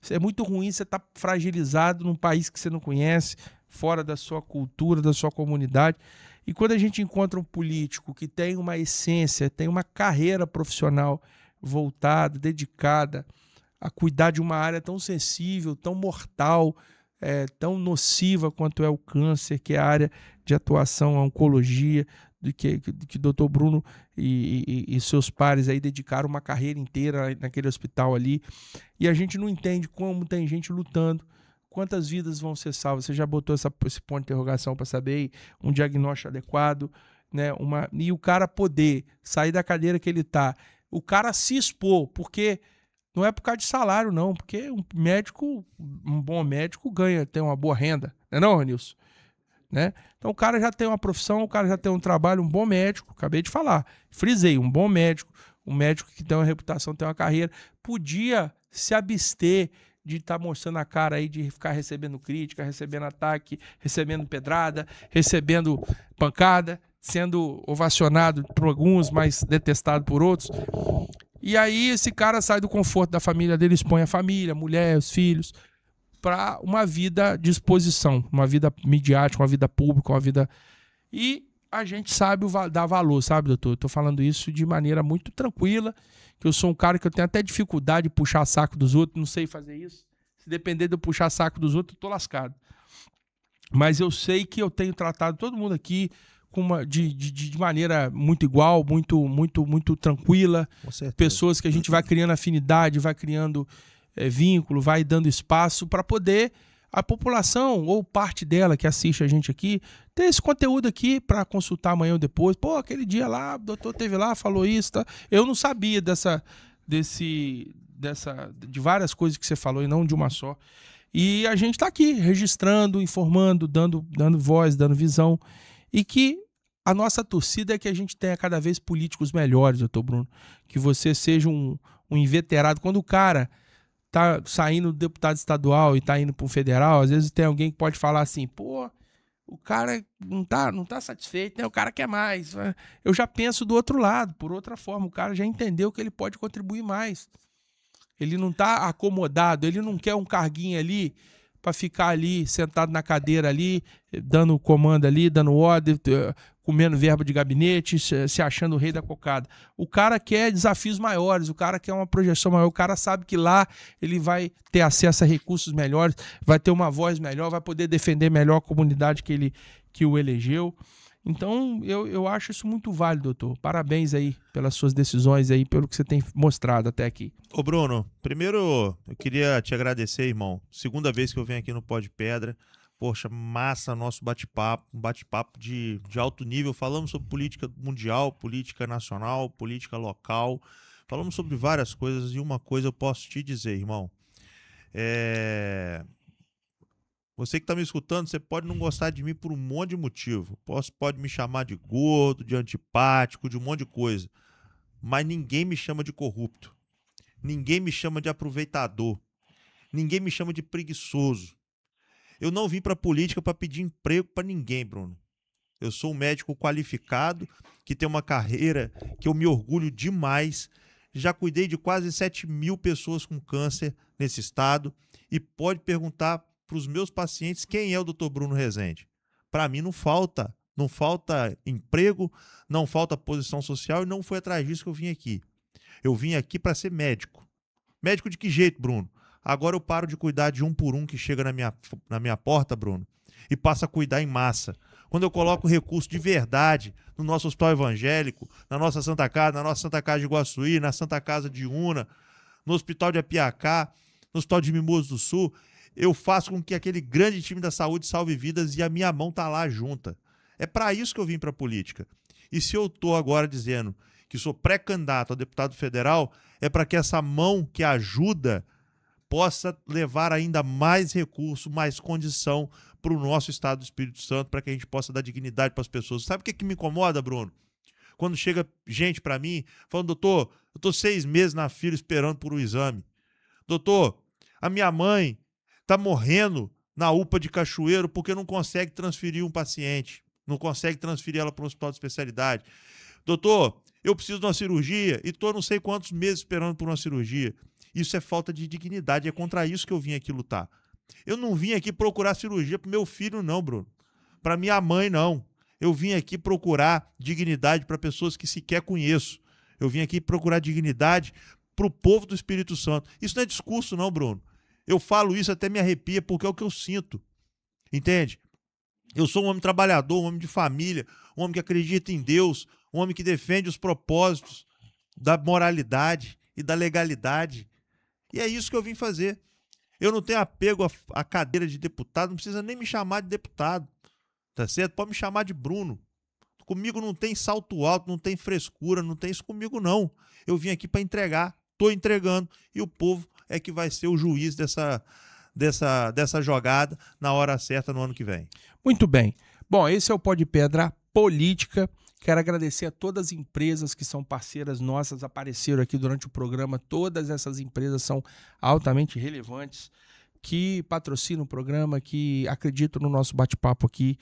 é muito ruim você estar fragilizado num país que você não conhece, fora da sua cultura, da sua comunidade. E quando a gente encontra um político que tem uma essência, tem uma carreira profissional voltada, dedicada a cuidar de uma área tão sensível, tão mortal, tão nociva quanto é o câncer, que é a área de atuação, a oncologia, que o doutor Bruno e seus pares aí dedicaram uma carreira inteira naquele hospital ali, e a gente não entende como tem gente lutando, quantas vidas vão ser salvas. Você já botou esse ponto de interrogação para saber aí, um diagnóstico adequado, né? E o cara poder sair da cadeira que ele está, o cara se expor, porque não é por causa de salário, não, porque um bom médico tem uma boa renda, não, Ranilson? Né? Então o cara já tem uma profissão, o cara já tem um trabalho, um bom médico, acabei de falar, frisei, um bom médico, um médico que tem uma reputação, tem uma carreira, podia se abster de estar mostrando a cara aí, de ficar recebendo crítica, recebendo ataque, recebendo pedrada, recebendo pancada, sendo ovacionado por alguns, mas detestado por outros. E aí esse cara sai do conforto da família dele, expõe a família, a mulher, os filhos, para uma vida de exposição, uma vida midiática, uma vida pública, uma vida... E a gente sabe dar valor, sabe, doutor? Eu tô falando isso de maneira muito tranquila, que eu sou um cara que eu tenho até dificuldade de puxar saco dos outros, não sei fazer isso. Se depender de eu puxar saco dos outros, eu tô lascado. Mas eu sei que eu tenho tratado todo mundo aqui de maneira muito igual, muito tranquila. Com certeza. Pessoas que a gente vai criando afinidade, vai criando vínculo, vai dando espaço para poder a população, ou parte dela que assiste a gente aqui, ter esse conteúdo aqui para consultar amanhã ou depois. Pô, aquele dia lá, o doutor teve lá, falou isso, tá? Eu não sabia de várias coisas que você falou e não de uma só. E a gente está aqui registrando, informando, dando voz, dando visão. E que a nossa torcida é que a gente tenha cada vez políticos melhores, doutor Bruno. Que você seja um inveterado. Quando o cara tá saindo do deputado estadual e tá indo para o federal, às vezes tem alguém que pode falar assim, pô, o cara não tá satisfeito, né? O cara quer mais. Eu já penso do outro lado, por outra forma. O cara já entendeu que ele pode contribuir mais. Ele não tá acomodado, ele não quer um carguinho ali para ficar ali, sentado na cadeira ali, dando comando ali, dando ordem, comendo verba de gabinete, se achando o rei da cocada. O cara quer desafios maiores, o cara quer uma projeção maior, o cara sabe que lá ele vai ter acesso a recursos melhores, vai ter uma voz melhor, vai poder defender melhor a comunidade que o elegeu. Então, eu acho isso muito válido, doutor. Parabéns aí pelas suas decisões aí, pelo que você tem mostrado até aqui. Ô Bruno, primeiro eu queria te agradecer, irmão. Segunda vez que eu venho aqui no Pó de Pedra. Poxa, massa nosso bate-papo, um bate-papo de alto nível. Falamos sobre política mundial, política nacional, política local. Falamos sobre várias coisas e uma coisa eu posso te dizer, irmão. Você que está me escutando, você pode não gostar de mim por um monte de motivo. Pode me chamar de gordo, de antipático, de um monte de coisa. Mas ninguém me chama de corrupto. Ninguém me chama de aproveitador. Ninguém me chama de preguiçoso. Eu não vim para a política para pedir emprego para ninguém, Bruno. Eu sou um médico qualificado, que tem uma carreira que eu me orgulho demais. Já cuidei de quase 7.000 pessoas com câncer nesse estado. E pode perguntar para os meus pacientes quem é o Dr. Bruno Rezende. Para mim não falta emprego, não falta posição social e não foi atrás disso que eu vim aqui. Eu vim aqui para ser médico. Médico de que jeito, Bruno? Agora eu paro de cuidar de um por um que chega na minha porta, Bruno, e passo a cuidar em massa. Quando eu coloco recurso de verdade no nosso hospital evangélico, na nossa Santa Casa de Iguaçuí, na Santa Casa de Una, no Hospital de Apiacá, no Hospital de Mimoso do Sul, eu faço com que aquele grande time da saúde salve vidas e a minha mão tá lá junta. É para isso que eu vim para a política. E se eu estou agora dizendo que sou pré-candidato a deputado federal, é para que essa mão que ajuda possa levar ainda mais recurso, mais condição para o nosso estado do Espírito Santo, para que a gente possa dar dignidade para as pessoas. Sabe o que me incomoda, Bruno? Quando chega gente para mim falando, doutor, eu estou 6 meses na fila esperando por um exame. Doutor, a minha mãe está morrendo na UPA de Cachoeiro porque não consegue transferir um paciente, não consegue transferir ela para um hospital de especialidade. Doutor, eu preciso de uma cirurgia e estou não sei quantos meses esperando por uma cirurgia. Isso é falta de dignidade, é contra isso que eu vim aqui lutar. Eu não vim aqui procurar cirurgia para meu filho, não, Bruno. Para minha mãe, não. Eu vim aqui procurar dignidade para pessoas que sequer conheço. Eu vim aqui procurar dignidade para o povo do Espírito Santo. Isso não é discurso, não, Bruno. Eu falo isso até me arrepia porque é o que eu sinto. Entende? Eu sou um homem trabalhador, um homem de família, um homem que acredita em Deus, um homem que defende os propósitos da moralidade e da legalidade. E é isso que eu vim fazer. Eu não tenho apego à cadeira de deputado, não precisa nem me chamar de deputado, tá certo? Pode me chamar de Bruno. Comigo não tem salto alto, não tem frescura, não tem isso comigo não. Eu vim aqui para entregar, estou entregando, e o povo é que vai ser o juiz dessa jogada na hora certa no ano que vem. Muito bem. Bom, esse é o Pó de Pedra Política. Quero agradecer a todas as empresas que são parceiras nossas, apareceram aqui durante o programa. Todas essas empresas são altamente relevantes, que patrocinam o programa, que acreditam no nosso bate-papo aqui.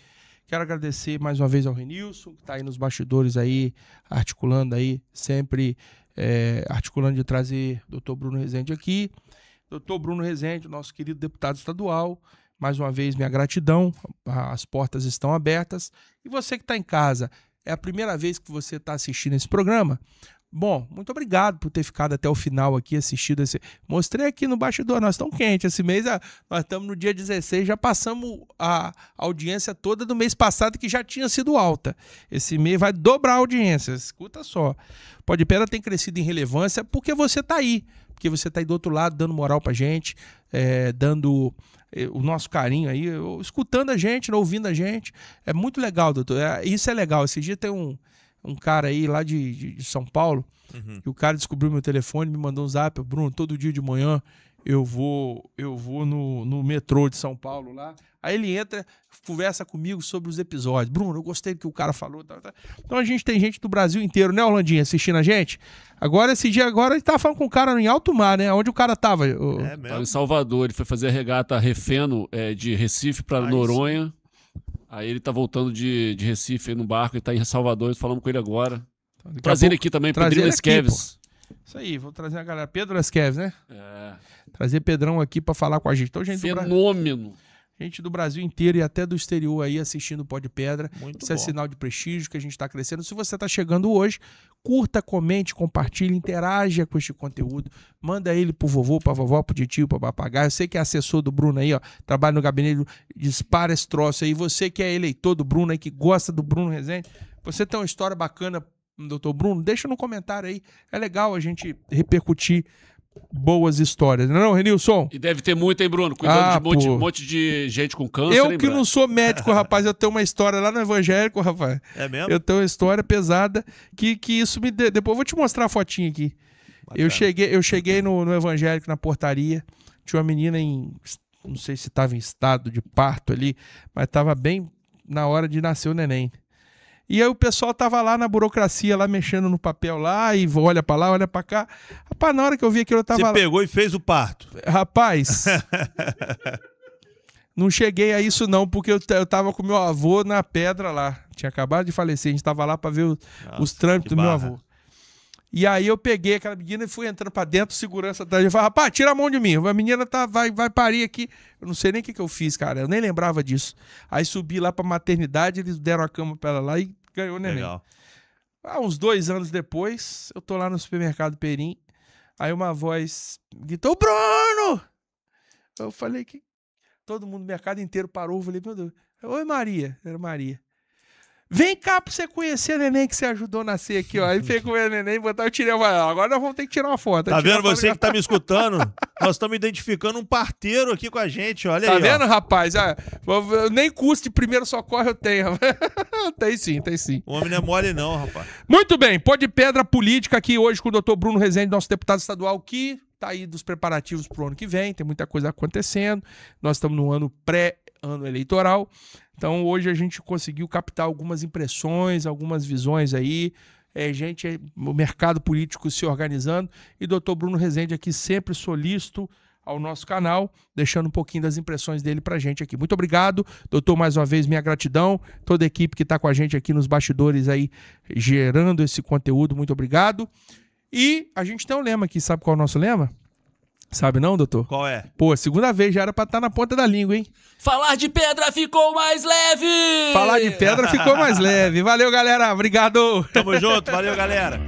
Quero agradecer mais uma vez ao Renilson, que está aí nos bastidores aí, articulando aí, sempre articulando de trazer o Dr. Bruno Rezende aqui. Dr. Bruno Rezende, nosso querido deputado estadual, mais uma vez minha gratidão, as portas estão abertas. E você que está em casa, é a primeira vez que você está assistindo esse programa? Bom, muito obrigado por ter ficado até o final aqui assistindo esse... Mostrei aqui no bastidor, nós estamos quentes. Esse mês, nós estamos no dia 16, já passamos a audiência toda do mês passado, que já tinha sido alta. Esse mês vai dobrar a audiência, escuta só. Pó de Pedra tem crescido em relevância porque você está aí. Porque você está aí do outro lado, dando moral pra gente, dando o nosso carinho aí, escutando a gente, ouvindo a gente. É muito legal, doutor. Isso é legal. Esse dia tem um cara aí lá de São Paulo, e o cara descobriu meu telefone, me mandou um zap. Bruno, todo dia de manhã eu vou no metrô de São Paulo lá. Aí ele entra, conversa comigo sobre os episódios. Bruno, eu gostei do que o cara falou. Tá. Então a gente tem gente do Brasil inteiro, né, Orlandinho, assistindo a gente? Agora, esse dia agora, ele tava falando com o cara em alto mar, né? Onde o cara tava? Tava em Salvador, ele foi fazer a regata Refeno de Recife para Noronha. Sim. Aí ele tá voltando de Recife no barco, ele tá em Salvador, falamos com ele agora. Então, trazer ele aqui também, Pedro Esqueves. Isso aí, vou trazer a galera. Pedro Esqueves, né? Trazer Pedrão aqui pra falar com a gente. Então, gente Fenômeno. Gente do Brasil inteiro e até do exterior aí assistindo o Pó de Pedra. Muito Isso é bom. Sinal de prestígio que a gente está crescendo. Se você está chegando hoje, curta, comente, compartilhe, interaja com este conteúdo. Manda ele pro vovô, pra vovó, pro tio, pro papagaio. Eu sei que é assessor do Bruno aí, ó, trabalha no gabinete, dispara esse troço aí. Você que é eleitor do Bruno aí, que gosta do Bruno Rezende, você tem uma história bacana, doutor Bruno, deixa no comentário aí. É legal a gente repercutir boas histórias, não é, Renilson? E deve ter muito, hein, Bruno? Cuidando de um monte de gente com câncer. Eu que não sou médico, rapaz, eu tenho uma história lá no evangélico, rapaz. É mesmo? Eu tenho uma história pesada que isso me deu. Depois eu vou te mostrar a fotinha aqui. Bacana. Eu cheguei no evangélico, na portaria, tinha uma menina não sei se estava em estado de parto ali, mas estava bem na hora de nascer o neném. E aí o pessoal tava lá na burocracia, lá mexendo no papel lá, e olha pra lá, olha pra cá. Rapaz, na hora que eu vi aquilo, eu tava Você lá. pegou e fez o parto. Rapaz, não cheguei a isso não, porque eu tava com meu avô na pedra lá. Tinha acabado de falecer, a gente tava lá pra ver os trâmites do meu avô. E aí eu peguei aquela menina e fui entrando pra dentro, segurança atrás. Eu falei, rapaz, tira a mão de mim, a menina vai parir aqui. Eu não sei nem o que eu fiz, cara, eu nem lembrava disso. Aí subi lá pra maternidade, eles deram a cama pra ela lá e ganhou o neném. Legal. Uns 2 anos depois, eu tô lá no supermercado Perim, aí uma voz gritou, Bruno! Eu falei que todo mundo, o mercado inteiro parou, eu falei, meu Deus, oi Maria, era Maria. Vem cá pra você conhecer a neném que você ajudou a nascer aqui, ó. Aí pegou a neném e botou, eu tirei uma. Agora nós vamos ter que tirar uma foto. Tá vendo você que tá me escutando? Nós estamos identificando um parteiro aqui com a gente, olha aí. Tá vendo, rapaz? Nem custo de primeiro socorro eu tenho. Tem sim. O homem não é mole não, rapaz. Muito bem, Pó de Pedra Política aqui hoje com o Dr. Bruno Rezende, nosso deputado estadual, que tá aí dos preparativos pro ano que vem, tem muita coisa acontecendo. Nós estamos no ano pré-ano eleitoral. Então, hoje a gente conseguiu captar algumas impressões, algumas visões aí, o mercado político se organizando, e doutor Bruno Rezende aqui sempre solícito ao nosso canal, deixando um pouquinho das impressões dele pra gente aqui. Muito obrigado, doutor, mais uma vez, minha gratidão, toda a equipe que tá com a gente aqui nos bastidores aí, gerando esse conteúdo, muito obrigado. E a gente tem um lema aqui, sabe qual é o nosso lema? Sabe não, doutor? Qual é? Pô, segunda vez, já era pra estar na ponta da língua, hein? Falar de pedra ficou mais leve! Falar de pedra ficou mais leve. Valeu, galera. Obrigado. Tamo junto. Valeu, galera.